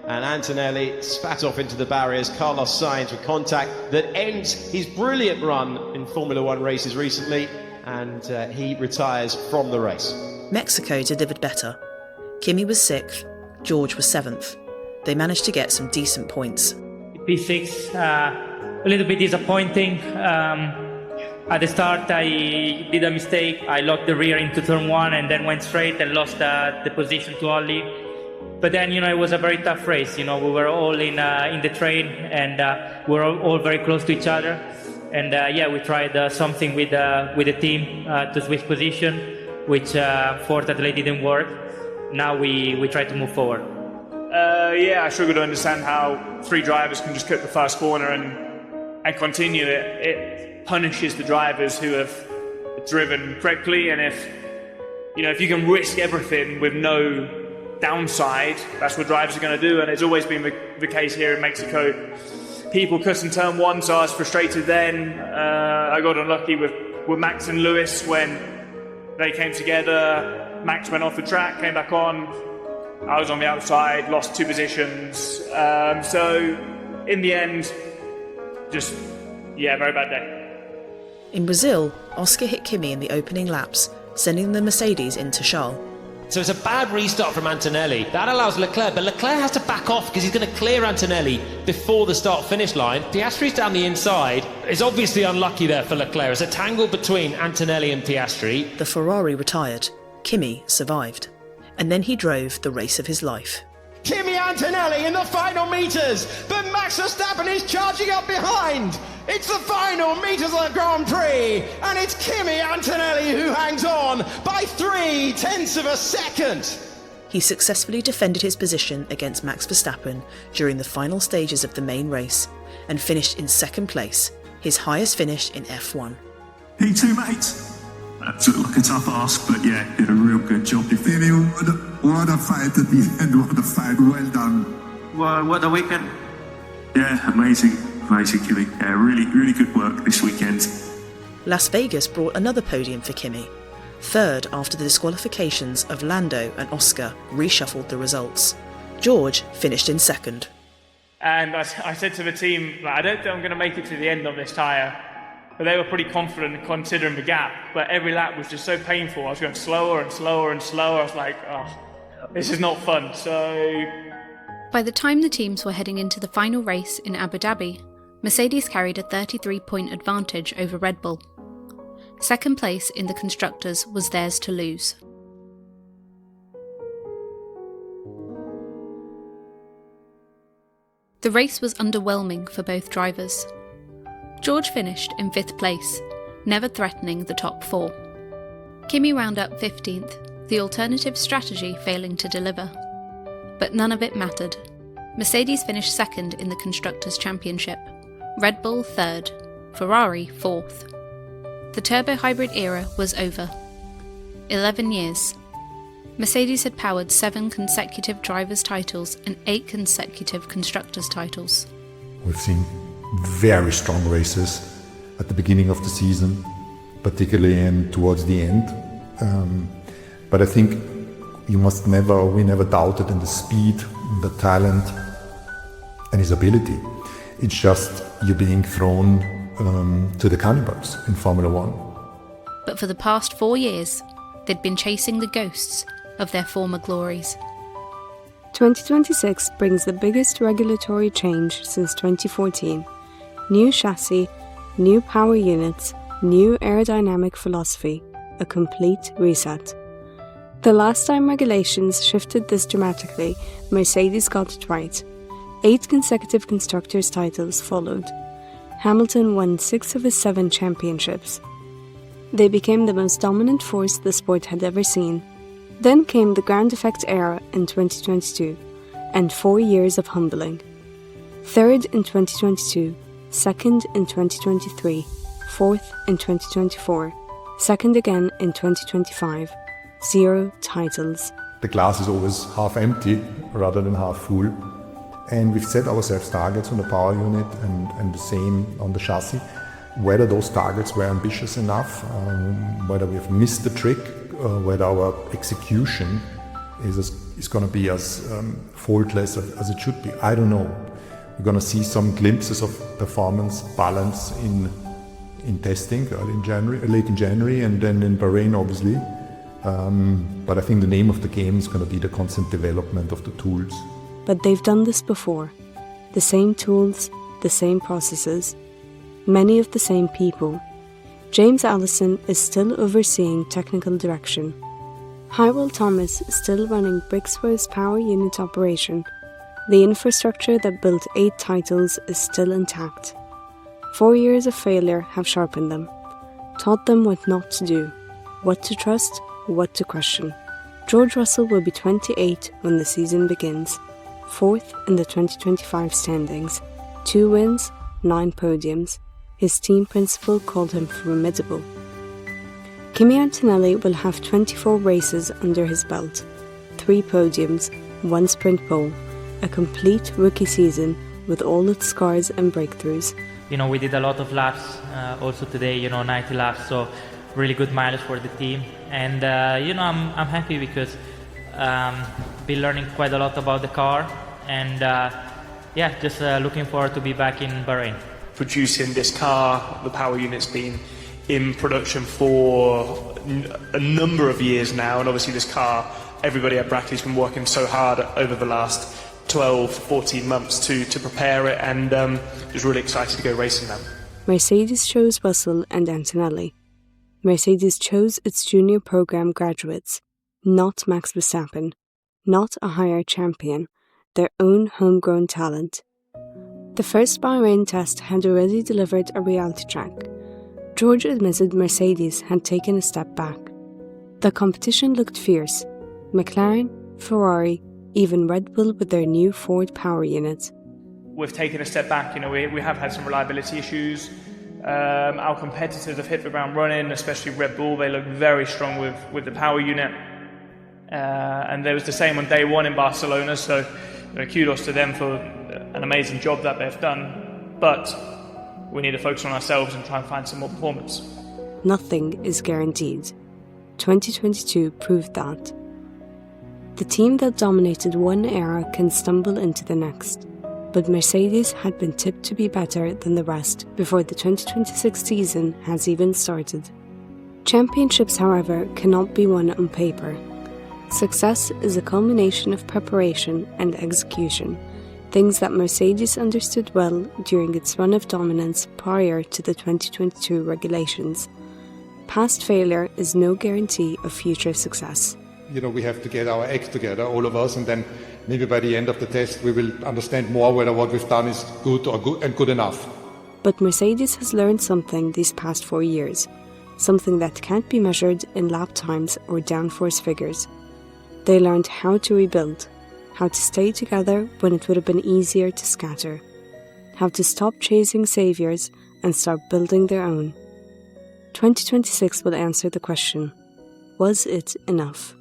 And Antonelli spat off into the barriers. Carlos Sainz with contact that ends his brilliant run in Formula One races recently. And he retires from the race. Mexico delivered better. Kimi was 6th, George was 7th. They managed to get some decent points. P6, a little bit disappointing. At the start I did a mistake. I locked the rear into turn 1 and then went straight and lost the position to Ollie. But then, it was a very tough race. We were all in the train and we were all very close to each other. And we tried something with the team to switch position, which fortunately didn't work. Now we try to move forward. I struggle to understand how 3 drivers can just cut the first corner and continue. It punishes the drivers who have driven correctly, and if you can risk everything with no downside, that's what drivers are going to do, and it's always been the case here in Mexico. People cut in turn 1, so I was frustrated then. I got unlucky with Max and Lewis when they came together. Max went off the track, came back on. I was on the outside, lost 2 positions. So in the end, just, very bad day. In Brazil, Oscar hit Kimi in the opening laps, sending the Mercedes into Charles. So it's a bad restart from Antonelli. That allows Leclerc, but Leclerc has to back off because he's going to clear Antonelli before the start-finish line. Piastri's down the inside. It's obviously unlucky there for Leclerc. It's a tangle between Antonelli and Piastri. The Ferrari retired. Kimi survived. And then he drove the race of his life. Kimi Antonelli in the final meters, but Max Verstappen is charging up behind. It's the final meters of the Grand Prix, and it's Kimi Antonelli who hangs on by 0.3 of a second. He successfully defended his position against Max Verstappen during the final stages of the main race and finished in 2nd place, his highest finish in F1. P2, mate. That took like a tough ask, but did a real good job. What a fight at the end, what a fight, well done. What a weekend. Yeah, amazing, Kimi. Yeah, really good work this weekend. Las Vegas brought another podium for Kimi. 3rd after the disqualifications of Lando and Oscar reshuffled the results. George finished in 2nd. And I said to the team, I don't think I'm going to make it to the end on this tyre. But they were pretty confident considering the gap. But every lap was just so painful. I was going slower and slower and slower. I was like, this is not fun. So by the time the teams were heading into the final race in Abu Dhabi, Mercedes carried a 33-point advantage over Red Bull. 2nd place in the Constructors was theirs to lose. The race was underwhelming for both drivers. George finished in 5th place, never threatening the top 4. Kimi wound up 15th, the alternative strategy failing to deliver. But none of it mattered. Mercedes finished 2nd in the Constructors Championship, Red Bull 3rd, Ferrari 4th. The turbo hybrid era was over. 11 years. Mercedes had powered 7 consecutive drivers' titles and 8 consecutive constructors' titles. We've seen very strong races at the beginning of the season, particularly and towards the end. But I think we never doubted in the speed, in the talent, and his ability. It's just you're being thrown to the cannibals in Formula One. But for the past 4 years, they'd been chasing the ghosts of their former glories. 2026 brings the biggest regulatory change since 2014. New chassis, new power units, new aerodynamic philosophy, a complete reset. The last time regulations shifted this dramatically, Mercedes got it right. 8 consecutive constructors' titles followed. Hamilton won 6 of his 7 championships. They became the most dominant force the sport had ever seen. Then came the ground effect era in 2022, and 4 years of humbling. 3rd in 2022, 2nd in 2023, 4th in 2024, 2nd again in 2025. 0 titles. The glass is always half empty rather than half full. And we've set ourselves targets on the power unit and the same on the chassis. Whether those targets were ambitious enough, whether we've missed the trick, whether our execution is going to be as faultless as it should be, I don't know. We're going to see some glimpses of performance balance in testing late in January, and then in Bahrain, obviously. But I think the name of the game is going to be the constant development of the tools. But they've done this before. The same tools, the same processes, many of the same people. James Allison is still overseeing technical direction. Hywell Thomas is still running Brixworth's power unit operation. The infrastructure that built 8 titles is still intact. 4 years of failure have sharpened them, taught them what not to do, what to trust, what to question. George Russell will be 28 when the season begins, 4th in the 2025 standings, 2 wins, 9 podiums. His team principal called him formidable. Kimi Antonelli will have 24 races under his belt, 3 podiums, 1 sprint pole, a complete rookie season with all its scars and breakthroughs. We did a lot of laps also today, 90 laps, so really good mileage for the team. And, I'm happy because been learning quite a lot about the car, and just looking forward to be back in Bahrain. Producing this car, the power unit's been in production for a number of years now, and obviously this car, everybody at Brackley's been working so hard over the last 12, 14 months to prepare it, and just really excited to go racing now. Mercedes chose Russell and Antonelli. Mercedes chose its junior program graduates, not Max Verstappen, not a higher champion, their own homegrown talent. The first Bahrain test had already delivered a reality check. George admitted Mercedes had taken a step back. The competition looked fierce. McLaren, Ferrari, even Red Bull with their new Ford power unit. We've taken a step back. We have had some reliability issues. Our competitors have hit the ground running, especially Red Bull. They look very strong with the power unit. And there was the same on day one in Barcelona, so kudos to them for an amazing job that they've done. But we need to focus on ourselves and try and find some more performance. Nothing is guaranteed. 2022 proved that. The team that dominated one era can stumble into the next. But Mercedes had been tipped to be better than the rest before the 2026 season has even started. Championships, however, cannot be won on paper. Success is a culmination of preparation and execution, things that Mercedes understood well during its run of dominance prior to the 2022 regulations. Past failure is no guarantee of future success. We have to get our act together, all of us, and then maybe by the end of the test we will understand more whether what we've done is good and good enough. But Mercedes has learned something these past 4 years, something that can't be measured in lap times or downforce figures. They learned how to rebuild, how to stay together when it would have been easier to scatter, how to stop chasing saviors and start building their own. 2026 will answer the question, was it enough?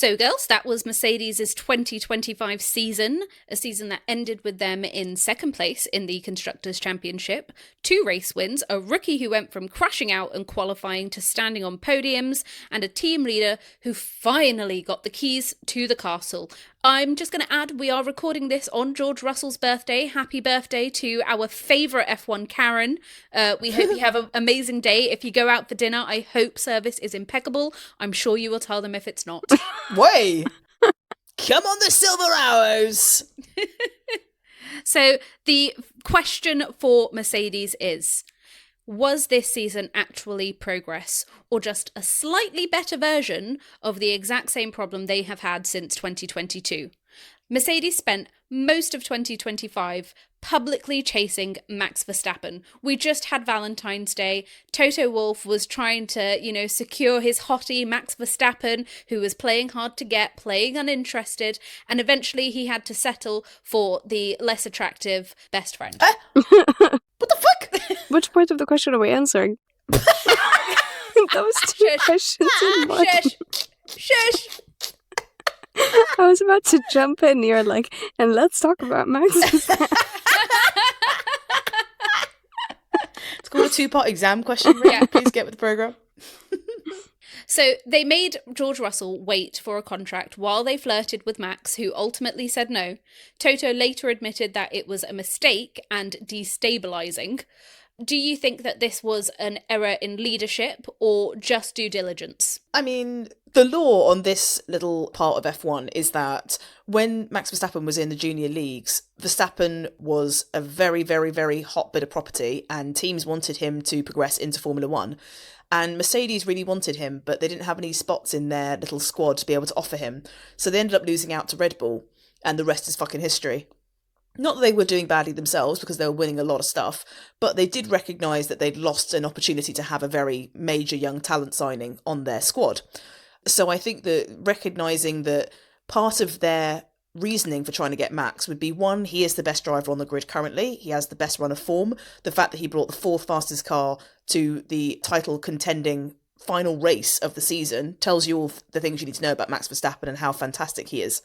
So, girls, that was Mercedes' 2025 season, a season that ended with them in second place in the Constructors Championship, 2 race wins, a rookie who went from crashing out and qualifying to standing on podiums, and a team leader who finally got the keys to the castle. I'm just going to add, we are recording this on George Russell's birthday. Happy birthday to our favourite F1 Karen. We hope you have an amazing day. If you go out for dinner, I hope service is impeccable. I'm sure you will tell them if it's not. Way! Come on the silver arrows! So the question for Mercedes is, was this season actually progress, or just a slightly better version of the exact same problem they have had since 2022? Mercedes spent most of 2025 publicly chasing Max Verstappen. We just had Valentine's Day. Toto Wolff was trying to, secure his hottie Max Verstappen, who was playing hard to get, playing uninterested, and eventually he had to settle for the less attractive best friend. What the fuck? Which part of the question are we answering? That was 2 questions in one. Shush! I was about to jump in. You're like, and let's talk about Max. It's called a 2-part exam question. Yeah, please get with the programme. So they made George Russell wait for a contract while they flirted with Max, who ultimately said no. Toto later admitted that it was a mistake and destabilising. Do you think that this was an error in leadership or just due diligence? I mean, the law on this little part of F1 is that when Max Verstappen was in the junior leagues, Verstappen was a very, very, very hot bit of property, and teams wanted him to progress into Formula One. And Mercedes really wanted him, but they didn't have any spots in their little squad to be able to offer him. So they ended up losing out to Red Bull, and the rest is fucking history. Not that they were doing badly themselves, because they were winning a lot of stuff, but they did recognise that they'd lost an opportunity to have a very major young talent signing on their squad. So I think that recognising that part of their reasoning for trying to get Max would be, one, he is the best driver on the grid currently. He has the best run of form. The fact that he brought the 4th fastest car to the title contending final race of the season tells you all the things you need to know about Max Verstappen and how fantastic he is.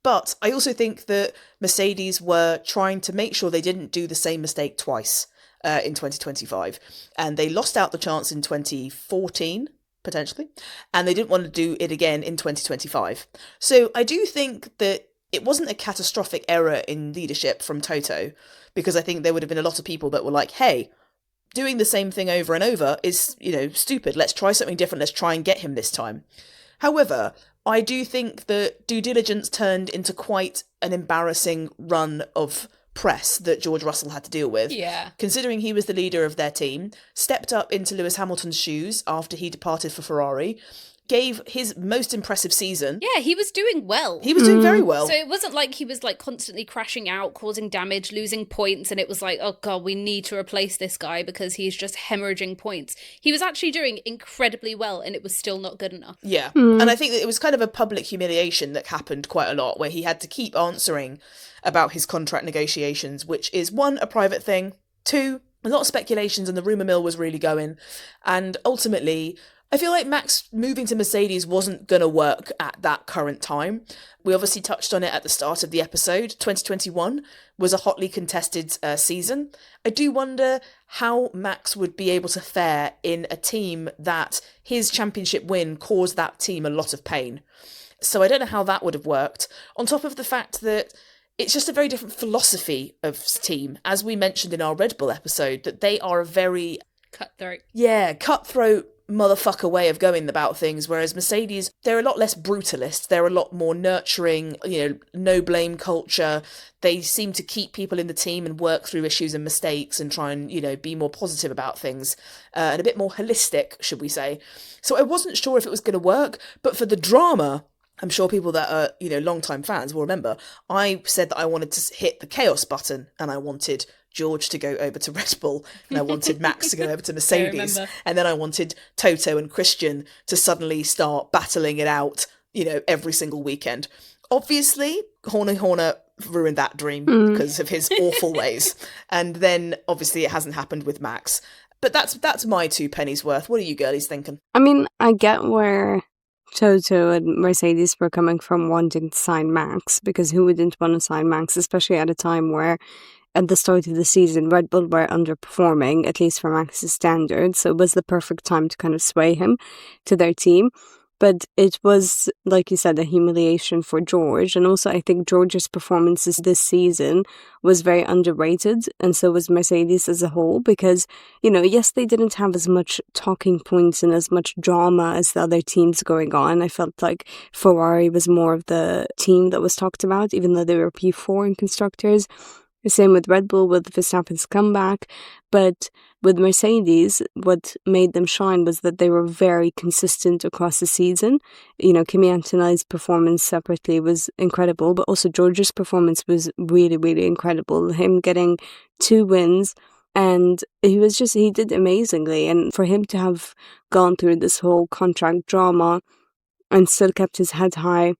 But I also think that Mercedes were trying to make sure they didn't do the same mistake twice in 2025. And they lost out the chance in 2014, potentially, and they didn't want to do it again in 2025. So I do think that it wasn't a catastrophic error in leadership from Toto, because I think there would have been a lot of people that were like, hey, doing the same thing over and over is, stupid. Let's try something different. Let's try and get him this time. However, I do think that due diligence turned into quite an embarrassing run of press that George Russell had to deal with. Yeah. Considering he was the leader of their team, stepped up into Lewis Hamilton's shoes after he departed for Ferrari, gave his most impressive season. Yeah, he was doing well. He was doing very well. So it wasn't like he was constantly crashing out, causing damage, losing points, and it was like, oh god, we need to replace this guy because he's just hemorrhaging points. He was actually doing incredibly well, and it was still not good enough. Yeah, and I think that it was kind of a public humiliation that happened quite a lot, where he had to keep answering about his contract negotiations, which is, 1, a private thing, 2, a lot of speculations, and the rumour mill was really going, and ultimately I feel like Max moving to Mercedes wasn't going to work at that current time. We obviously touched on it at the start of the episode. 2021 was a hotly contested season. I do wonder how Max would be able to fare in a team that his championship win caused that team a lot of pain. So I don't know how that would have worked. On top of the fact that it's just a very different philosophy of team. As we mentioned in our Red Bull episode, that they are a very cutthroat motherfucker way of going about things, whereas Mercedes, they're a lot less brutalist, they're a lot more nurturing, no blame culture. They seem to keep people in the team and work through issues and mistakes and try and, be more positive about things, and a bit more holistic, should we say. So I wasn't sure if it was going to work, but for the drama, I'm sure people that are, long-time fans will remember, I said that I wanted to hit the chaos button, and I wanted George to go over to Red Bull, and I wanted Max to go over to Mercedes, and then I wanted Toto and Christian to suddenly start battling it out, every single weekend. Obviously, Horner ruined that dream because of his awful ways, and then obviously it hasn't happened with Max. But that's my 2 pennies worth. What are you girlies thinking? I mean, I get where Toto and Mercedes were coming from wanting to sign Max, because who wouldn't want to sign Max, especially at a time where at the start of the season Red Bull were underperforming, at least for Max's standards, so it was the perfect time to kind of sway him to their team. But it was, like you said, a humiliation for George. And also I think George's performances this season was very underrated, and so was Mercedes as a whole, because, you know, yes, they didn't have as much talking points and as much drama as the other teams going on. I felt like Ferrari was more of the team that was talked about, even though they were P4 in Constructors. The same with Red Bull with Verstappen's comeback. But with Mercedes, what made them shine was that they were very consistent across the season. You know, Kimi Antonelli's performance separately was incredible, but also George's performance was really, really incredible. Him getting 2 wins, and he did amazingly. And for him to have gone through this whole contract drama and still kept his head high,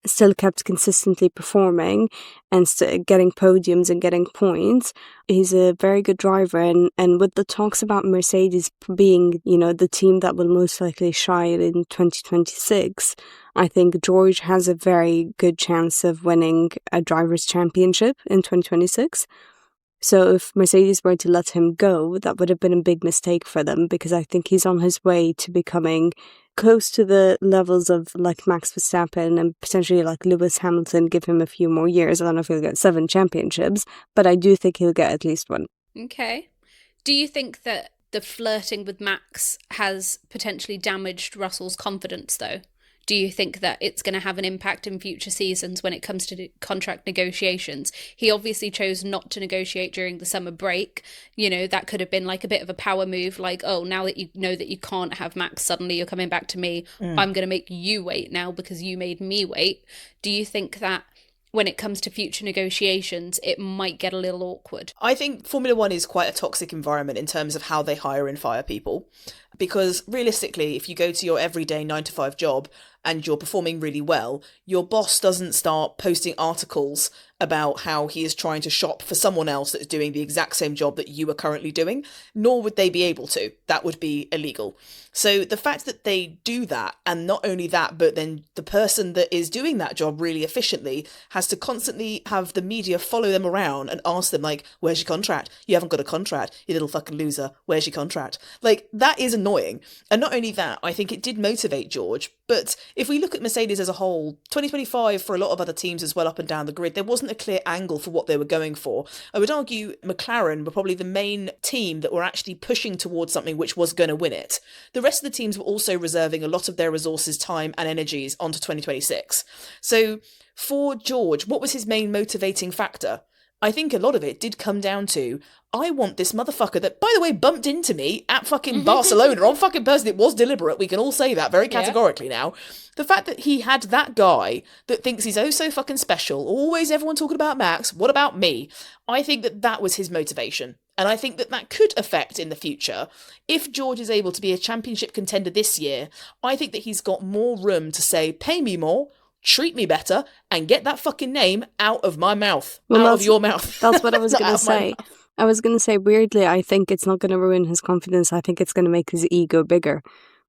still kept consistently performing and getting podiums and getting points. He's a very good driver, and with the talks about Mercedes being, you know, the team that will most likely shine in 2026, I think George has a very good chance of winning a drivers' championship in 2026. So if Mercedes were to let him go, that would have been a big mistake for them, because I think he's on his way to becoming close to the levels of like Max Verstappen and potentially like Lewis Hamilton. Give him a few more years. I don't know if he'll get 7 championships, but I do think he'll get at least 1. Okay. Do you think that the flirting with Max has potentially damaged Russell's confidence, though? Do you think that it's going to have an impact in future seasons when it comes to contract negotiations? He obviously chose not to negotiate during the summer break. You know, that could have been like a bit of a power move, like, oh, now that you know that you can't have Max, suddenly you're coming back to me. I'm going to make you wait now because you made me wait. Do you think that when it comes to future negotiations, it might get a little awkward? I think Formula One is quite a toxic environment in terms of how they hire and fire people. Because realistically, if you go to your everyday 9-to-5 job and you're performing really well, your boss doesn't start posting articles about how he is trying to shop for someone else that's doing the exact same job that you are currently doing, nor would they be able to. That would be illegal. So the fact that they do that, and not only that, but then the person that is doing that job really efficiently has to constantly have the media follow them around and ask them, like, where's your contract? You haven't got a contract, you little fucking loser. Where's your contract? Like, that is annoying. And not only that, I think it did motivate George. But if we look at Mercedes as a whole, 2025 for a lot of other teams as well up and down the grid, there wasn't a clear angle for what they were going for. I would argue McLaren were probably the main team that were actually pushing towards something which was going to win it. The rest of the teams were also reserving a lot of their resources, time and energies onto 2026. So for George, what was his main motivating factor? I think a lot of it did come down to, I want this motherfucker that, by the way, bumped into me at fucking Barcelona on fucking person. It was deliberate. We can all say that very categorically now. The fact that he had that guy that thinks he's oh so fucking special, always everyone talking about Max, what about me? I think that that was his motivation. And I think that that could affect in the future. If George is able to be a championship contender this year, I think that he's got more room to say, pay me more, treat me better, and get that fucking name out of my mouth. Out of your mouth. That's what I was going to say. I was going to say, weirdly, I think it's not going to ruin his confidence. I think it's going to make his ego bigger.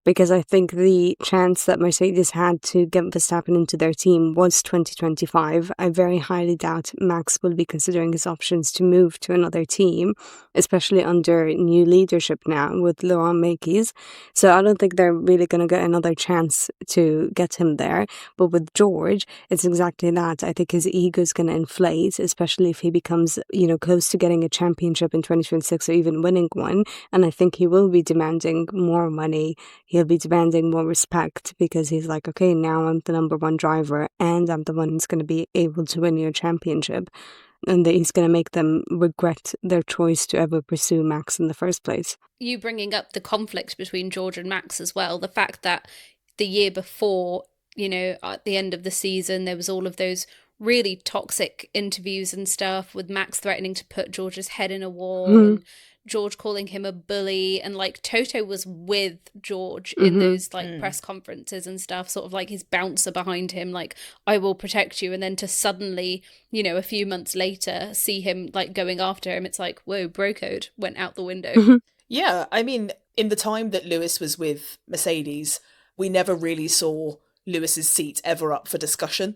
Because I think the chance that Mercedes had to get Verstappen into their team was 2025. I very highly doubt Max will be considering his options to move to another team, especially under new leadership now with Laurent Mekies. So I don't think they're really going to get another chance to get him there. But with George, it's exactly that. I think his ego is going to inflate, especially if he becomes, close to getting a championship in 2026 or even winning one. And I think he will be demanding more money. He'll be demanding more respect because he's like, okay, now I'm the number 1 driver and I'm the one who's going to be able to win your championship. And that he's going to make them regret their choice to ever pursue Max in the first place. You bringing up the conflict between George and Max as well, the fact that the year before, at the end of the season, there was all of those really toxic interviews and stuff with Max threatening to put George's head in a wall and George calling him a bully, and like Toto was with George in those press conferences and stuff, sort of like his bouncer behind him, like, I will protect you. And then to suddenly, a few months later see him like going after him, it's like, whoa, bro code went out the window. Yeah, I mean, in the time that Lewis was with Mercedes, we never really saw Lewis's seat ever up for discussion.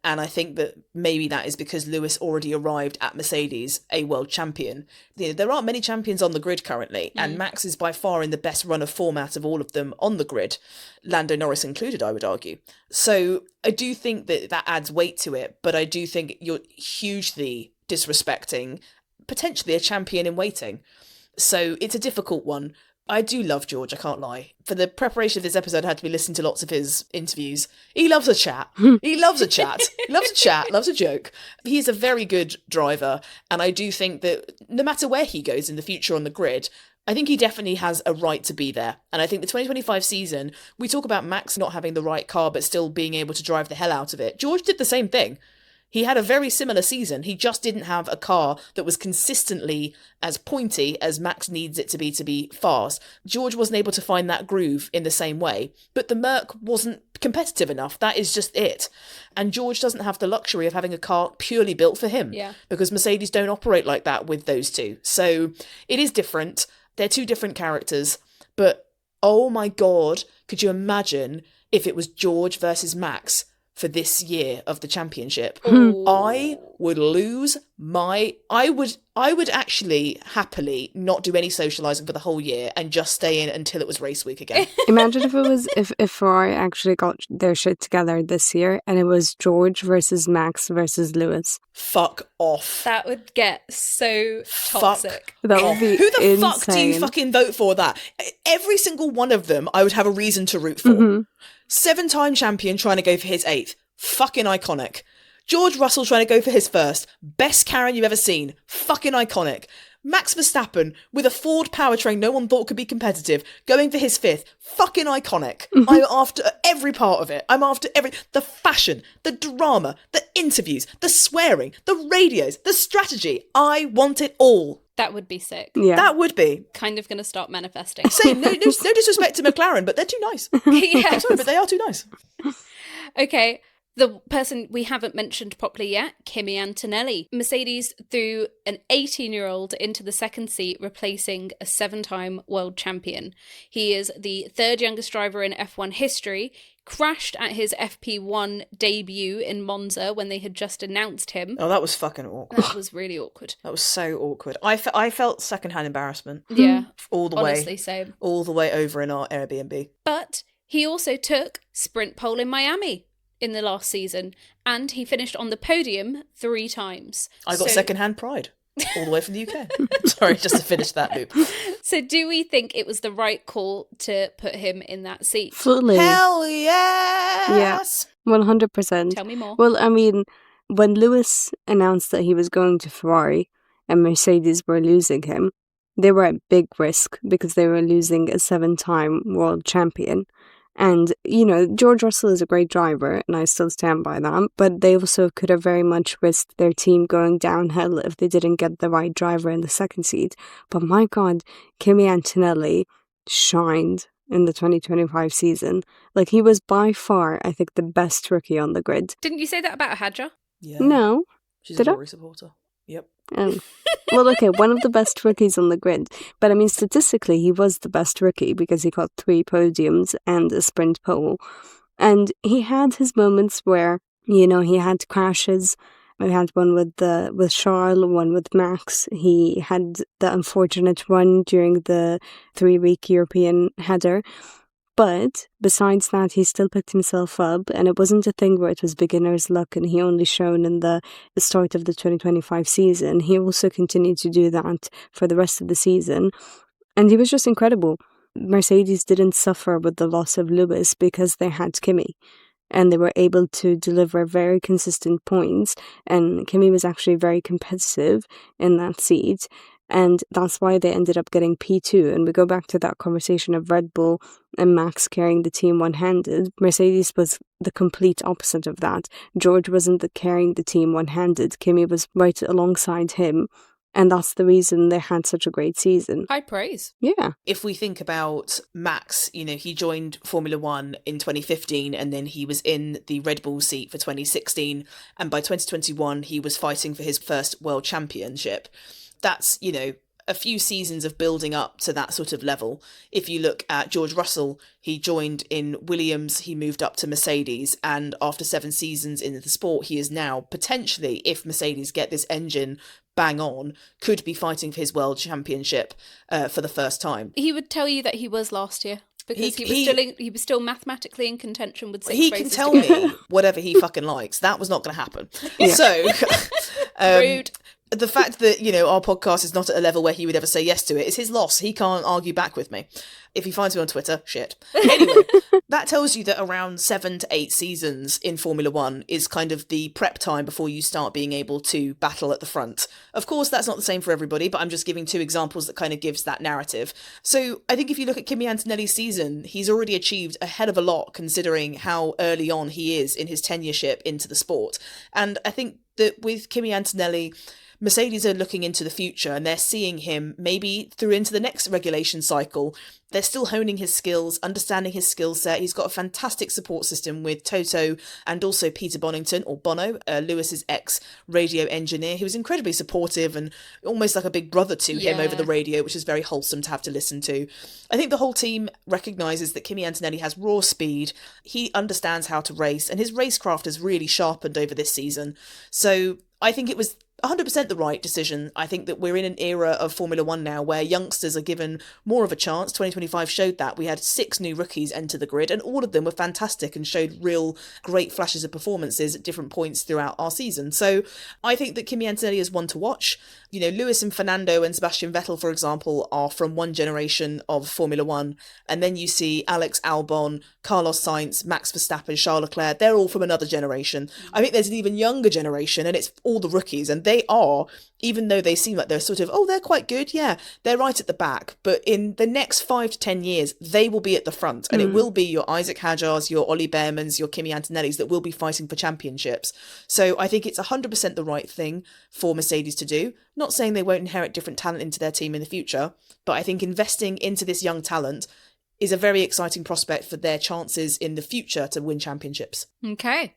And I think that maybe that is because Lewis already arrived at Mercedes a world champion. There aren't many champions on the grid currently, and Max is by far in the best run of format of all of them on the grid, Lando Norris included, I would argue. So I do think that that adds weight to it, but I do think you're hugely disrespecting potentially a champion in waiting. So it's a difficult one. I do love George, I can't lie. For the preparation of this episode, I had to be listening to lots of his interviews. He loves a chat. He loves a chat. He loves a chat, loves a joke. He's a very good driver, and I do think that no matter where he goes in the future on the grid, I think he definitely has a right to be there. And I think the 2025 season, we talk about Max not having the right car, but still being able to drive the hell out of it. George did the same thing. He had a very similar season. He just didn't have a car that was consistently as pointy as Max needs it to be fast. George wasn't able to find that groove in the same way, but the Merc wasn't competitive enough. That is just it. And George doesn't have the luxury of having a car purely built for him, because Mercedes don't operate like that with those two. So it is different. They're two different characters, but oh my God, could you imagine if it was George versus Max for this year of the championship? I would lose my... I would actually happily not do any socialising for the whole year and just stay in until it was race week again. Imagine if it was if Ferrari actually got their shit together this year and it was George versus Max versus Lewis. Fuck off. That would get so toxic. That would be Who the insane. fuck do you fucking vote for that? Every single one of them I would have a reason to root for. 7-time champion trying to go for his 8th. Fucking iconic. George Russell trying to go for his 1st. Best Karen you've ever seen. Fucking iconic. Max Verstappen with a Ford powertrain no one thought could be competitive, going for his 5th. Fucking iconic. I'm after every part of it. I'm after the fashion, the drama, the interviews, the swearing, the radios, the strategy. I want it all. That would be sick. Yeah. That would be. Kind of going to start manifesting. Say no disrespect to McLaren, but they're too nice. Yeah. Sorry, but they are too nice. Okay. The person we haven't mentioned properly yet, Kimi Antonelli. Mercedes threw an 18-year-old into the second seat, replacing a 7-time world champion. He is the 3rd youngest driver in F1 history, crashed at his FP1 debut in Monza when they had just announced him. Oh, that was fucking awkward. That was really awkward. That was so awkward. I felt secondhand embarrassment. Yeah. All the honestly, way. same. All the way over in our Airbnb. But he also took sprint pole in Miami in the last season, and he finished on the podium 3 times. I got secondhand pride all the way from the UK. Sorry, just to finish that loop. So do we think it was the right call to put him in that seat? Fully. Hell yes! Yeah, 100%. Tell me more. Well, I mean, when Lewis announced that he was going to Ferrari and Mercedes were losing him, they were at big risk because they were losing a 7-time world champion. And, you know, George Russell is a great driver, and I still stand by that, but they also could have very much risked their team going downhill if they didn't get the right driver in the second seat. But my God, Kimi Antonelli shined in the 2025 season. Like, he was by far, I think, the best rookie on the grid. Didn't you say that about Hadja? Yeah. No. She's Did a I? Rory supporter. Yep. Well, okay, one of the best rookies on the grid. But I mean, statistically, he was the best rookie because he got 3 podiums and a sprint pole. And he had his moments where, you know, he had crashes. He had one with Charles, one with Max. He had the unfortunate run during the 3-week European header. But besides that, he still picked himself up, and it wasn't a thing where it was beginner's luck and he only shone in the start of the 2025 season. He also continued to do that for the rest of the season, and he was just incredible. Mercedes didn't suffer with the loss of Lewis because they had Kimi, and they were able to deliver very consistent points, and Kimi was actually very competitive in that seat. And that's why they ended up getting P2. And we go back to that conversation of Red Bull and Max carrying the team one-handed. Mercedes was the complete opposite of that. George wasn't carrying the team one-handed. Kimi was right alongside him. And that's the reason they had such a great season. High praise. Yeah. If we think about Max, you know, he joined Formula One in 2015 and then he was in the Red Bull seat for 2016. And by 2021, he was fighting for his first world championship. That's, you know, a few seasons of building up to that sort of level. If you look at George Russell, he joined in Williams, he moved up to Mercedes, and after 7 seasons in the sport, he is now potentially, if Mercedes get this engine bang on, could be fighting for his world championship for the first time. He would tell you that he was last year. Because he was still mathematically in contention with 6 He races can tell to go. me whatever he fucking likes. That was not going to happen. So, Rude. The fact that, our podcast is not at a level where he would ever say yes to it is his loss. He can't argue back with me. If he finds me on Twitter, shit. Anyway, that tells you that around 7 to 8 seasons in Formula One is kind of the prep time before you start being able to battle at the front. Of course, that's not the same for everybody, but I'm just giving 2 examples that kind of gives that narrative. So I think if you look at Kimi Antonelli's season, he's already achieved a hell of a lot considering how early on he is in his tenureship into the sport. And I think that with Kimi Antonelli, Mercedes are looking into the future and they're seeing him maybe through into the next regulation cycle. They're still honing his skills, understanding his skill set. He's got a fantastic support system with Toto and also Peter Bonington, or Bono, Lewis's ex-radio engineer, who was incredibly supportive and almost like a big brother to him over the radio, which is very wholesome to have to listen to. I think the whole team recognises that Kimi Antonelli has raw speed. He understands how to race, and his racecraft has really sharpened over this season. So I think it was 100% the right decision. I think that we're in an era of Formula One now where youngsters are given more of a chance. 2025 showed that. We had 6 new rookies enter the grid and all of them were fantastic and showed real great flashes of performances at different points throughout our season. So I think that Kimi Antonelli is one to watch. Lewis and Fernando and Sebastian Vettel, for example, are from one generation of Formula One. And then you see Alex Albon, Carlos Sainz, Max Verstappen, Charles Leclerc. They're all from another generation. I think there's an even younger generation and it's all the rookies. And they are, even though they seem like they're sort of, they're quite good. Yeah, they're right at the back. But in the next 5 to 10 years, they will be at the front. And it will be your Isaac Hadjars, your Ollie Behrmans, your Kimi Antonellis that will be fighting for championships. So I think it's 100% the right thing for Mercedes to do. Not saying they won't inherit different talent into their team in the future, but I think investing into this young talent is a very exciting prospect for their chances in the future to win championships. Okay.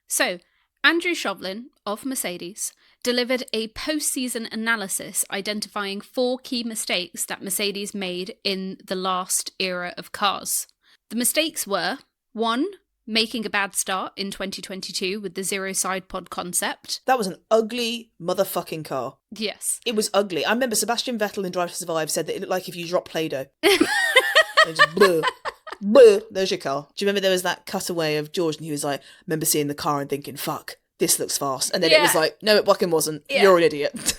So, Andrew Shovlin of Mercedes delivered a post-season analysis identifying 4 key mistakes that Mercedes made in the last era of cars. The mistakes were 1. Making a bad start in 2022 with the zero side pod concept. That was an ugly motherfucking car. Yes. It was ugly. I remember Sebastian Vettel in Drive to Survive said that it looked like if you drop Play-Doh. Just bleh, bleh, there's your car. Do you remember there was that cutaway of George and he was like, I remember seeing the car and thinking, fuck, this looks fast. And then it was like, no, it fucking wasn't. Yeah. You're an idiot.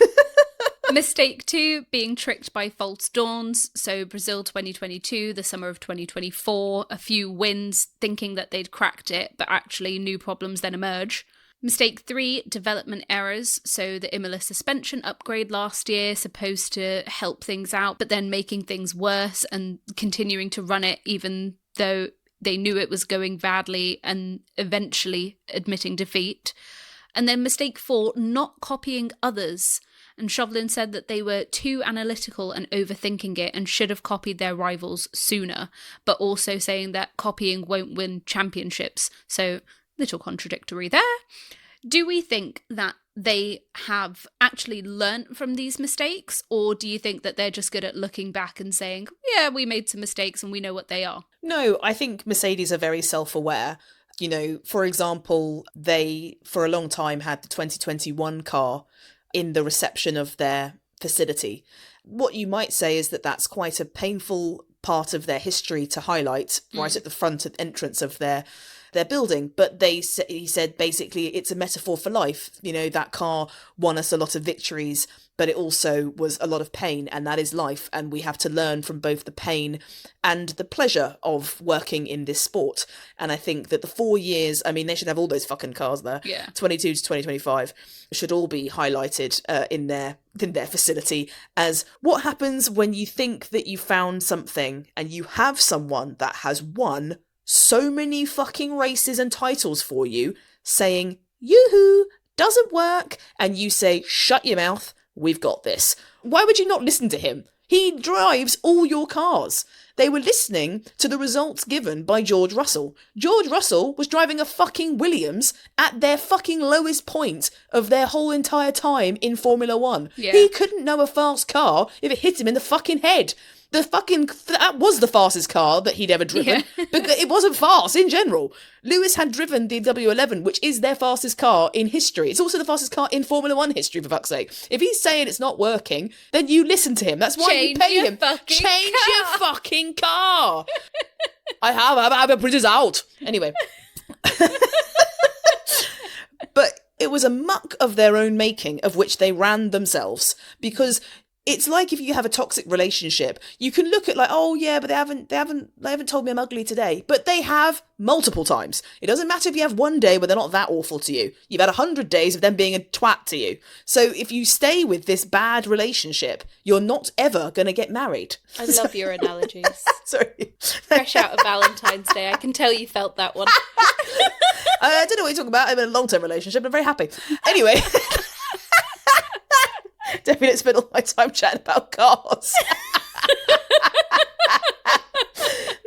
Mistake 2, being tricked by false dawns. So Brazil 2022, the summer of 2024, a few wins, thinking that they'd cracked it, but actually new problems then emerge. Mistake 3, development errors. So the Imola suspension upgrade last year, supposed to help things out, but then making things worse and continuing to run it even though they knew it was going badly and eventually admitting defeat. And then mistake 4, not copying others. And Shovlin said that they were too analytical and overthinking it and should have copied their rivals sooner, but also saying that copying won't win championships. So, little contradictory there. Do we think that they have actually learnt from these mistakes, or do you think that they're just good at looking back and saying, yeah, we made some mistakes and we know what they are? No, I think Mercedes are very self-aware. For example, they, for a long time, had the 2021 car in the reception of their facility. What you might say is that that's quite a painful part of their history to highlight right at the front of entrance of their building. But he said basically it's a metaphor for life. That car won us a lot of victories, but it also was a lot of pain, and that is life. And we have to learn from both the pain and the pleasure of working in this sport. And I think that the 4 years, they should have all those fucking cars there. Yeah. 22 to 2025 should all be highlighted in their facility as what happens when you think that you found something and you have someone that has won so many fucking races and titles for you saying, yoo-hoo, doesn't work, and you say, shut your mouth, we've got this. Why would you not listen to him? He drives all your cars. They were listening to the results given by George Russell. George Russell was driving a fucking Williams at their fucking lowest point of their whole entire time in Formula One. Yeah. He couldn't know a fast car if it hit him in the fucking head. That was the fastest car that he'd ever driven, but it wasn't fast in general. Lewis had driven the W11, which is their fastest car in history. It's also the fastest car in Formula One history, for fuck's sake. If he's saying it's not working, then you listen to him. That's why you pay him. Change your fucking car. I have a British out. Anyway. But it was a muck of their own making, of which they ran themselves, because it's like if you have a toxic relationship, you can look at like, oh yeah, but they haven't told me I'm ugly today, but they have multiple times. It doesn't matter if you have one day where they're not that awful to you. You've had 100 days of them being a twat to you. So if you stay with this bad relationship, you're not ever going to get married. I love your analogies. Sorry. Fresh out of Valentine's Day. I can tell you felt that one. I don't know what you're talking about. I'm in a long-term relationship. I'm very happy. Anyway. Definitely spend all my time chatting about cars.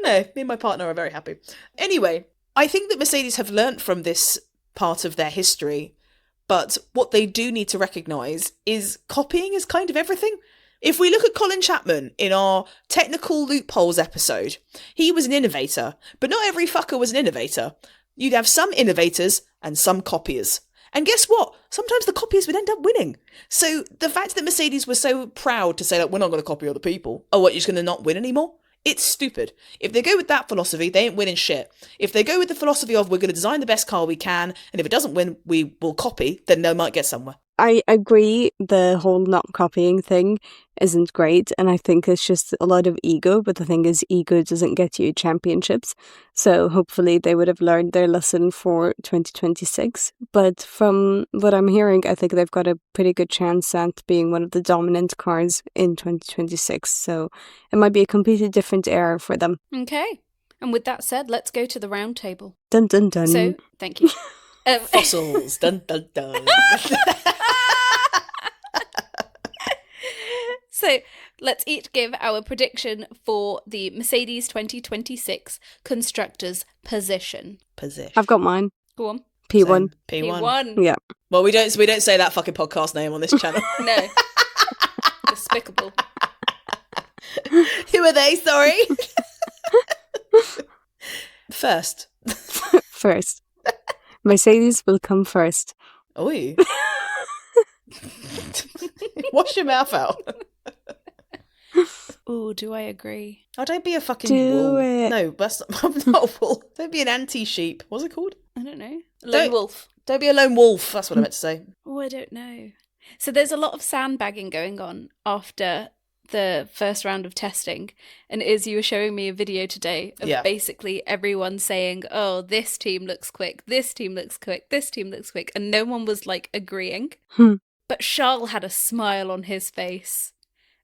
No, me and my partner are very happy. Anyway, I think that Mercedes have learnt from this part of their history, but what they do need to recognise is copying is kind of everything. If we look at Colin Chapman in our technical loopholes episode, he was an innovator, but not every fucker was an innovator. You'd have some innovators and some copiers. And guess what? Sometimes the copiers would end up winning. So the fact that Mercedes was so proud to say, like, we're not going to copy other people. Oh, what, you're just going to not win anymore? It's stupid. If they go with that philosophy, they ain't winning shit. If they go with the philosophy of we're going to design the best car we can, and if it doesn't win, we will copy, then they might get somewhere. I agree the whole not copying thing isn't great, and I think it's just a lot of ego, but the thing is, ego doesn't get you championships, so hopefully they would have learned their lesson for 2026. But from what I'm hearing, I think they've got a pretty good chance at being one of the dominant cars in 2026, so it might be a completely different era for them. Okay, and with that said, let's go to the round table. Dun dun dun. So, thank you. Fossils, dun dun dun. So let's each give our prediction for the Mercedes 2026 Constructors position. I've got mine. Go on. P1. P1. Yeah. Well, we don't say that fucking podcast name on this channel. No. Despicable. Who are they? Sorry. First. First. Mercedes will come first. Oi. Wash your mouth out. Oh, do I agree? Oh, don't be a fucking Do wool. it. No, that's not a wool. Don't be an anti-sheep. What's it called? I don't know. Lone wolf. Don't be a lone wolf. That's what I meant to say. Oh, I don't know. So there's a lot of sandbagging going on after the first round of testing, and you were showing me a video today of basically everyone saying, oh, this team looks quick, this team looks quick, this team looks quick, and no one was like agreeing. But Charles had a smile on his face,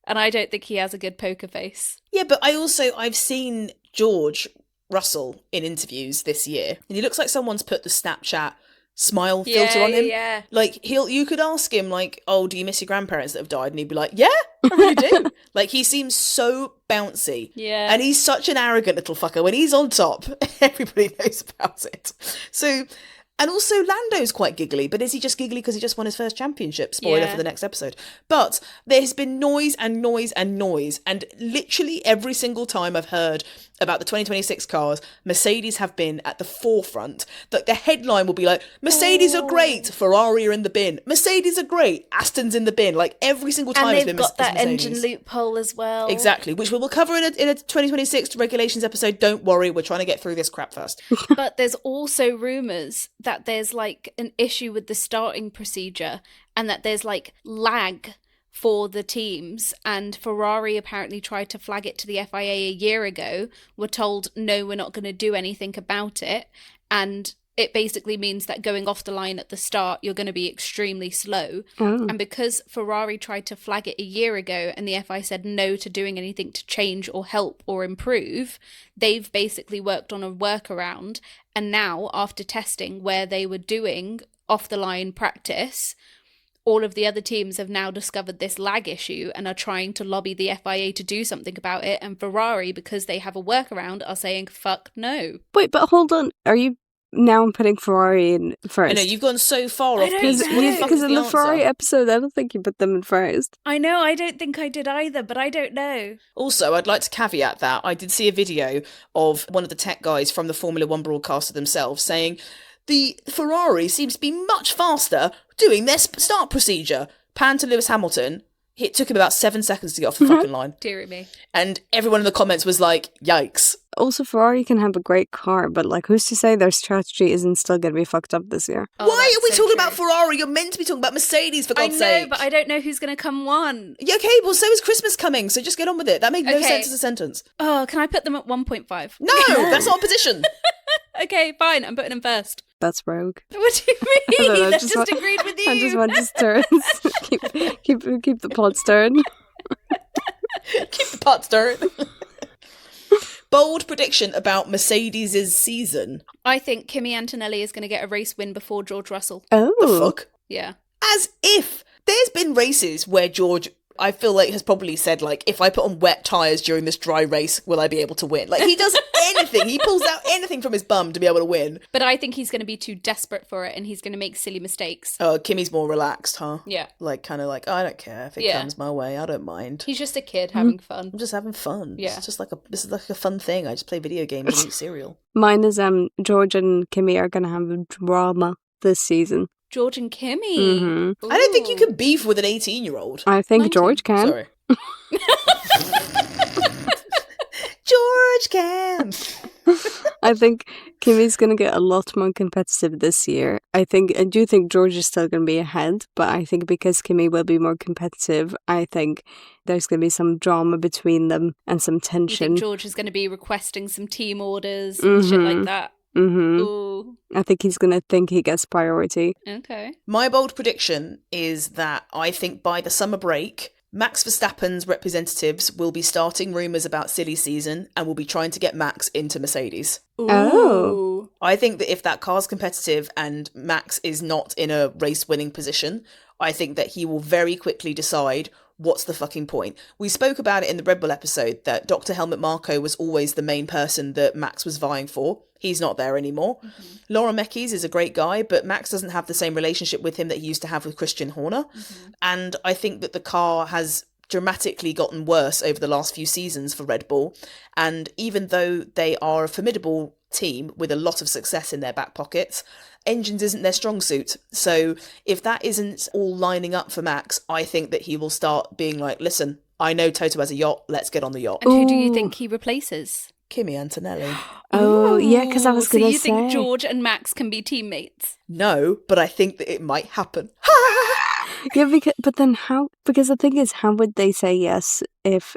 and I don't think he has a good poker face. Yeah, but I've seen George Russell in interviews this year, and he looks like someone's put the Snapchat smile filter on him. Yeah. Like you could ask him like, oh, do you miss your grandparents that have died? And he'd be like, yeah, I really do. Like, he seems so bouncy. Yeah. And he's such an arrogant little fucker. When he's on top, everybody knows about it. So, and also Lando's quite giggly, but is he just giggly because he just won his first championship? Spoiler for the next episode. But there's been noise and noise and noise, and literally every single time I've heard about the 2026 cars, Mercedes have been at the forefront. That the headline will be like, Mercedes are great, Ferrari are in the bin. Mercedes are great, Aston's in the bin. Like, every single time and it's they've been got that Mercedes. engine loophole as well. Exactly, which we will cover in a 2026 regulations episode. Don't worry, we're trying to get through this crap first. But there's also rumours that there's like an issue with the starting procedure, and that there's like lag for the teams, and Ferrari apparently tried to flag it to the FIA a year ago, were told, no, we're not going to do anything about it, and it basically means that going off the line at the start, you're going to be extremely slow. And because Ferrari tried to flag it a year ago and the FIA said no to doing anything to change or help or improve, they've basically worked on a workaround, and now after testing where they were doing off the line practice, all of the other teams have now discovered this lag issue and are trying to lobby the FIA to do something about it. And Ferrari, because they have a workaround, are saying, fuck no. Wait, but hold on. Are you now putting Ferrari in first? I know, you've gone so far off Because in the Ferrari episode, I don't think you put them in first. I know, I don't think I did either, but I don't know. Also, I'd like to caveat that I did see a video of one of the tech guys from the Formula One broadcaster themselves saying, the Ferrari seems to be much faster doing their start procedure. Pan to Lewis Hamilton. It took him about 7 seconds to get off the fucking line. Dear me. And everyone in the comments was like, yikes. Also, Ferrari can have a great car, but like, who's to say their strategy isn't still going to be fucked up this year? Why are we talking about Ferrari? You're meant to be talking about Mercedes, for God's sake. I know, but I don't know who's going to come one. Yeah, okay, well, so is Christmas coming, so just get on with it. That made no sense as a sentence. Oh, can I put them at 1.5? No, that's not a position. Okay, fine, I'm putting them first. That's rogue. What do you mean? I just agreed with you. I just want to stir. keep the pot stirring. Keep the pot stirring. Bold prediction about Mercedes' season. I think Kimi Antonelli is going to get a race win before George Russell. Oh. The fuck? Yeah. As if. There's been races where George, I feel like, has probably said, like, if I put on wet tyres during this dry race, will I be able to win? Like, he does anything. He pulls out anything from his bum to be able to win. But I think he's going to be too desperate for it and he's going to make silly mistakes. Oh, Kimmy's more relaxed, huh? Yeah. Like, kind of like, oh, I don't care if it comes my way. I don't mind. He's just a kid having fun. I'm just having fun. Yeah. This is like a fun thing. I just play video games and eat cereal. Mine is George and Kimi are going to have a drama this season. George and Kimi? Mm-hmm. I don't think you can beef with an 18-year-old. I think George can. Sorry. George can. I think Kimi's going to get a lot more competitive this year. I do think George is still going to be ahead, but I think because Kimi will be more competitive, I think there's going to be some drama between them and some tension. You think George is going to be requesting some team orders and shit like that? Mm-hmm. Ooh. I think he's going to think he gets priority. Okay. My bold prediction is that I think by the summer break, Max Verstappen's representatives will be starting rumours about silly season and will be trying to get Max into Mercedes. Oh. I think that if that car's competitive and Max is not in a race-winning position, I think that he will very quickly decide what's the fucking point. We spoke about it in the Red Bull episode that Dr. Helmut Marko was always the main person that Max was vying for. He's not there anymore. Mm-hmm. Laura Mekies is a great guy, but Max doesn't have the same relationship with him that he used to have with Christian Horner. Mm-hmm. And I think that the car has dramatically gotten worse over the last few seasons for Red Bull. And even though they are a formidable team with a lot of success in their back pockets, engines isn't their strong suit. So if that isn't all lining up for Max, I think that he will start being like, listen, I know Toto has a yacht, let's get on the yacht. And who do you think he replaces? Kimi Antonelli. Oh, yeah, because I was going to say. So you think George and Max can be teammates? No, but I think that it might happen. Yeah, but then how? Because the thing is, how would they say yes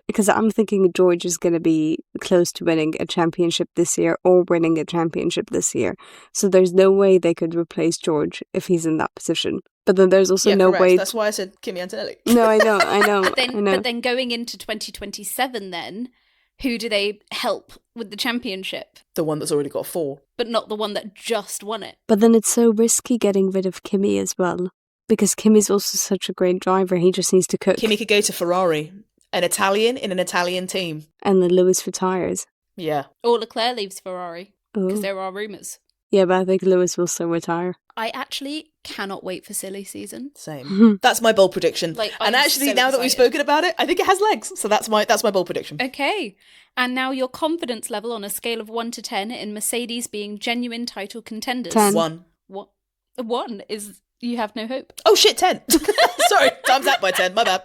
because I'm thinking George is going to be close to winning a championship this year or winning a championship this year. So there's no way they could replace George if he's in that position. But then there's also no correct. way. That's why I said Kimi Antonelli. No, I know. But then going into 2027 then, who do they help with the championship? The one that's already got 4. But not the one that just won it. But then it's so risky getting rid of Kimi as well. Because Kimi's also such a great driver. He just needs to cook. Kimi could go to Ferrari. An Italian in an Italian team. And then Lewis retires. Yeah. Or Leclerc leaves Ferrari. Because Oh. there are rumours. Yeah, but I think Lewis will still retire. I actually cannot wait for silly season. Same. That's my bold prediction. Like, and I'm actually, so now that we've excited. spoken about it, I think it has legs. So that's my bold prediction. Okay. And now your confidence level on a scale of 1 to 10 in Mercedes being genuine title contenders. 10. 1. What? 1 is you have no hope. Oh shit, 10. Sorry, times that by 10. My bad.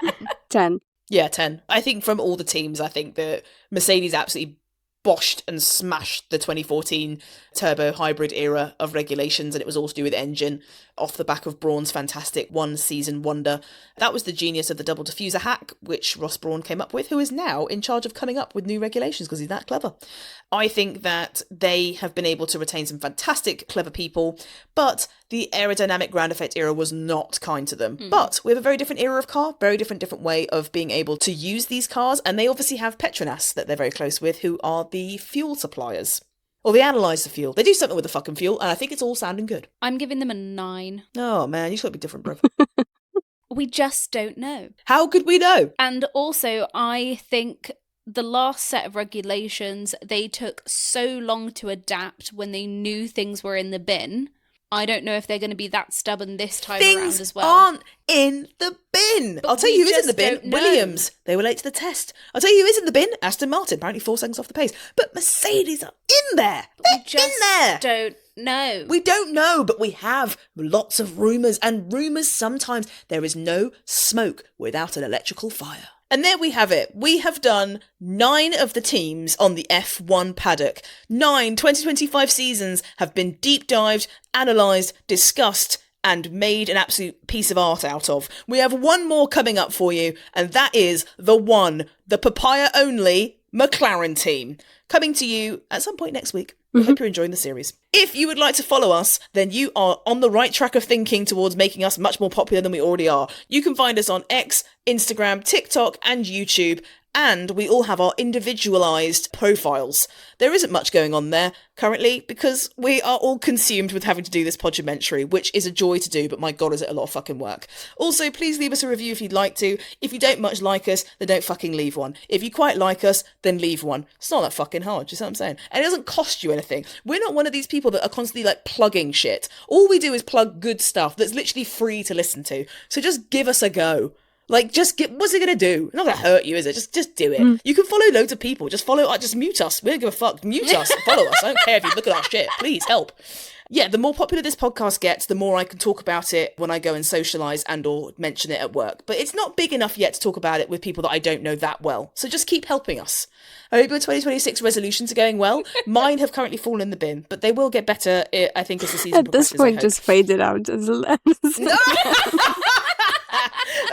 10. Yeah, 10. I think from all the teams, I think that Mercedes absolutely boshed and smashed the 2014 turbo hybrid era of regulations, and it was all to do with engine off the back of Braun's fantastic one-season wonder. That was the genius of the double diffuser hack, which Ross Braun came up with, who is now in charge of coming up with new regulations because he's that clever. I think that they have been able to retain some fantastic, clever people, but the aerodynamic ground effect era was not kind to them. But we have a very different era of car, very different way of being able to use these cars, and they obviously have Petronas that they're very close with, who are the fuel suppliers. Or they analyse the fuel. They do something with the fucking fuel, and I think it's all sounding good. I'm giving them a 9. Oh man, you just gotta be different, bro. We just don't know. How could we know? And also, I think the last set of regulations, they took so long to adapt when they knew things were in the bin. I don't know if they're going to be that stubborn this time around as well. Aren't in the bin. I'll tell you who's in the bin. Williams. They were late to the test. I'll tell you who is in the bin. Aston Martin. Apparently 4 seconds off the pace. But Mercedes are in there. They're in there. Don't know. We don't know, but we have lots of rumours. And rumours, sometimes there is no smoke without an electrical fire. And there we have it. We have done 9 of the teams on the F1 paddock. 9 2025 seasons have been deep dived, analysed, discussed, and made an absolute piece of art out of. We have one more coming up for you, and that is the papaya only McLaren team. Coming to you at some point next week. I hope you're enjoying the series. If you would like to follow us, then you are on the right track of thinking towards making us much more popular than we already are. You can find us on X, Instagram, TikTok, and YouTube. And we all have our individualised profiles. There isn't much going on there currently because we are all consumed with having to do this podumentary, which is a joy to do, but my God, is it a lot of fucking work. Also, please leave us a review if you'd like to. If you don't much like us, then don't fucking leave one. If you quite like us, then leave one. It's not that fucking hard, do you see what I'm saying? And it doesn't cost you anything. We're not one of these people that are constantly like plugging shit. All we do is plug good stuff that's literally free to listen to. So just give us a go. Like, what's it going to do? It's not going to hurt you, is it? Just do it. You can follow loads of people. Just mute us. We don't give a fuck. Mute us. Follow us. I don't care if you look at our shit. Please, help. Yeah, the more popular this podcast gets, the more I can talk about it when I go and socialise and or mention it at work. But it's not big enough yet to talk about it with people that I don't know that well. So just keep helping us. I hope your 2026 resolutions are going well. Mine have currently fallen in the bin, but they will get better, I think, as the season progresses. At this point, just fade it out.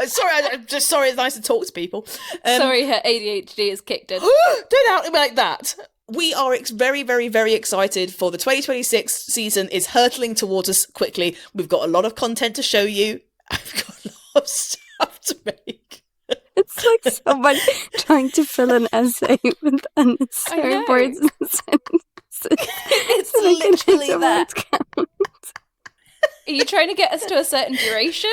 Sorry, it's nice to talk to people. Sorry, her ADHD is kicked in. Don't out me like that. We are very, very, very excited for the 2026 season is hurtling towards us quickly. We've got a lot of content to show you. I've got a lot of stuff to make. It's like someone trying to fill an essay with unnecessary words and sentences. It's literally that. Are you trying to get us to a certain duration?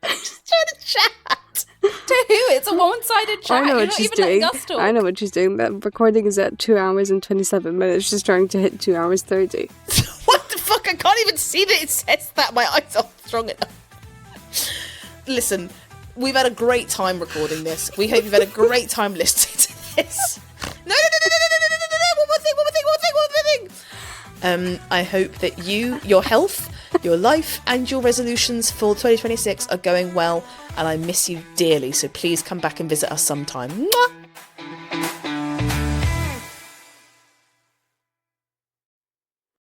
I'm just trying to chat. To who? It's a one-sided chat. I know what she's doing. I know what she's doing. The recording is at 2 hours and 27 minutes. She's trying to hit 2 hours 30. What the fuck? I can't even see that it says that. My eyes are strong enough. Listen, we've had a great time recording this. We hope you've had a great time listening to this. No. One more thing. I hope that your health, your life, and your resolutions for 2026 are going well, and I miss you dearly, so please come back and visit us sometime. Mwah!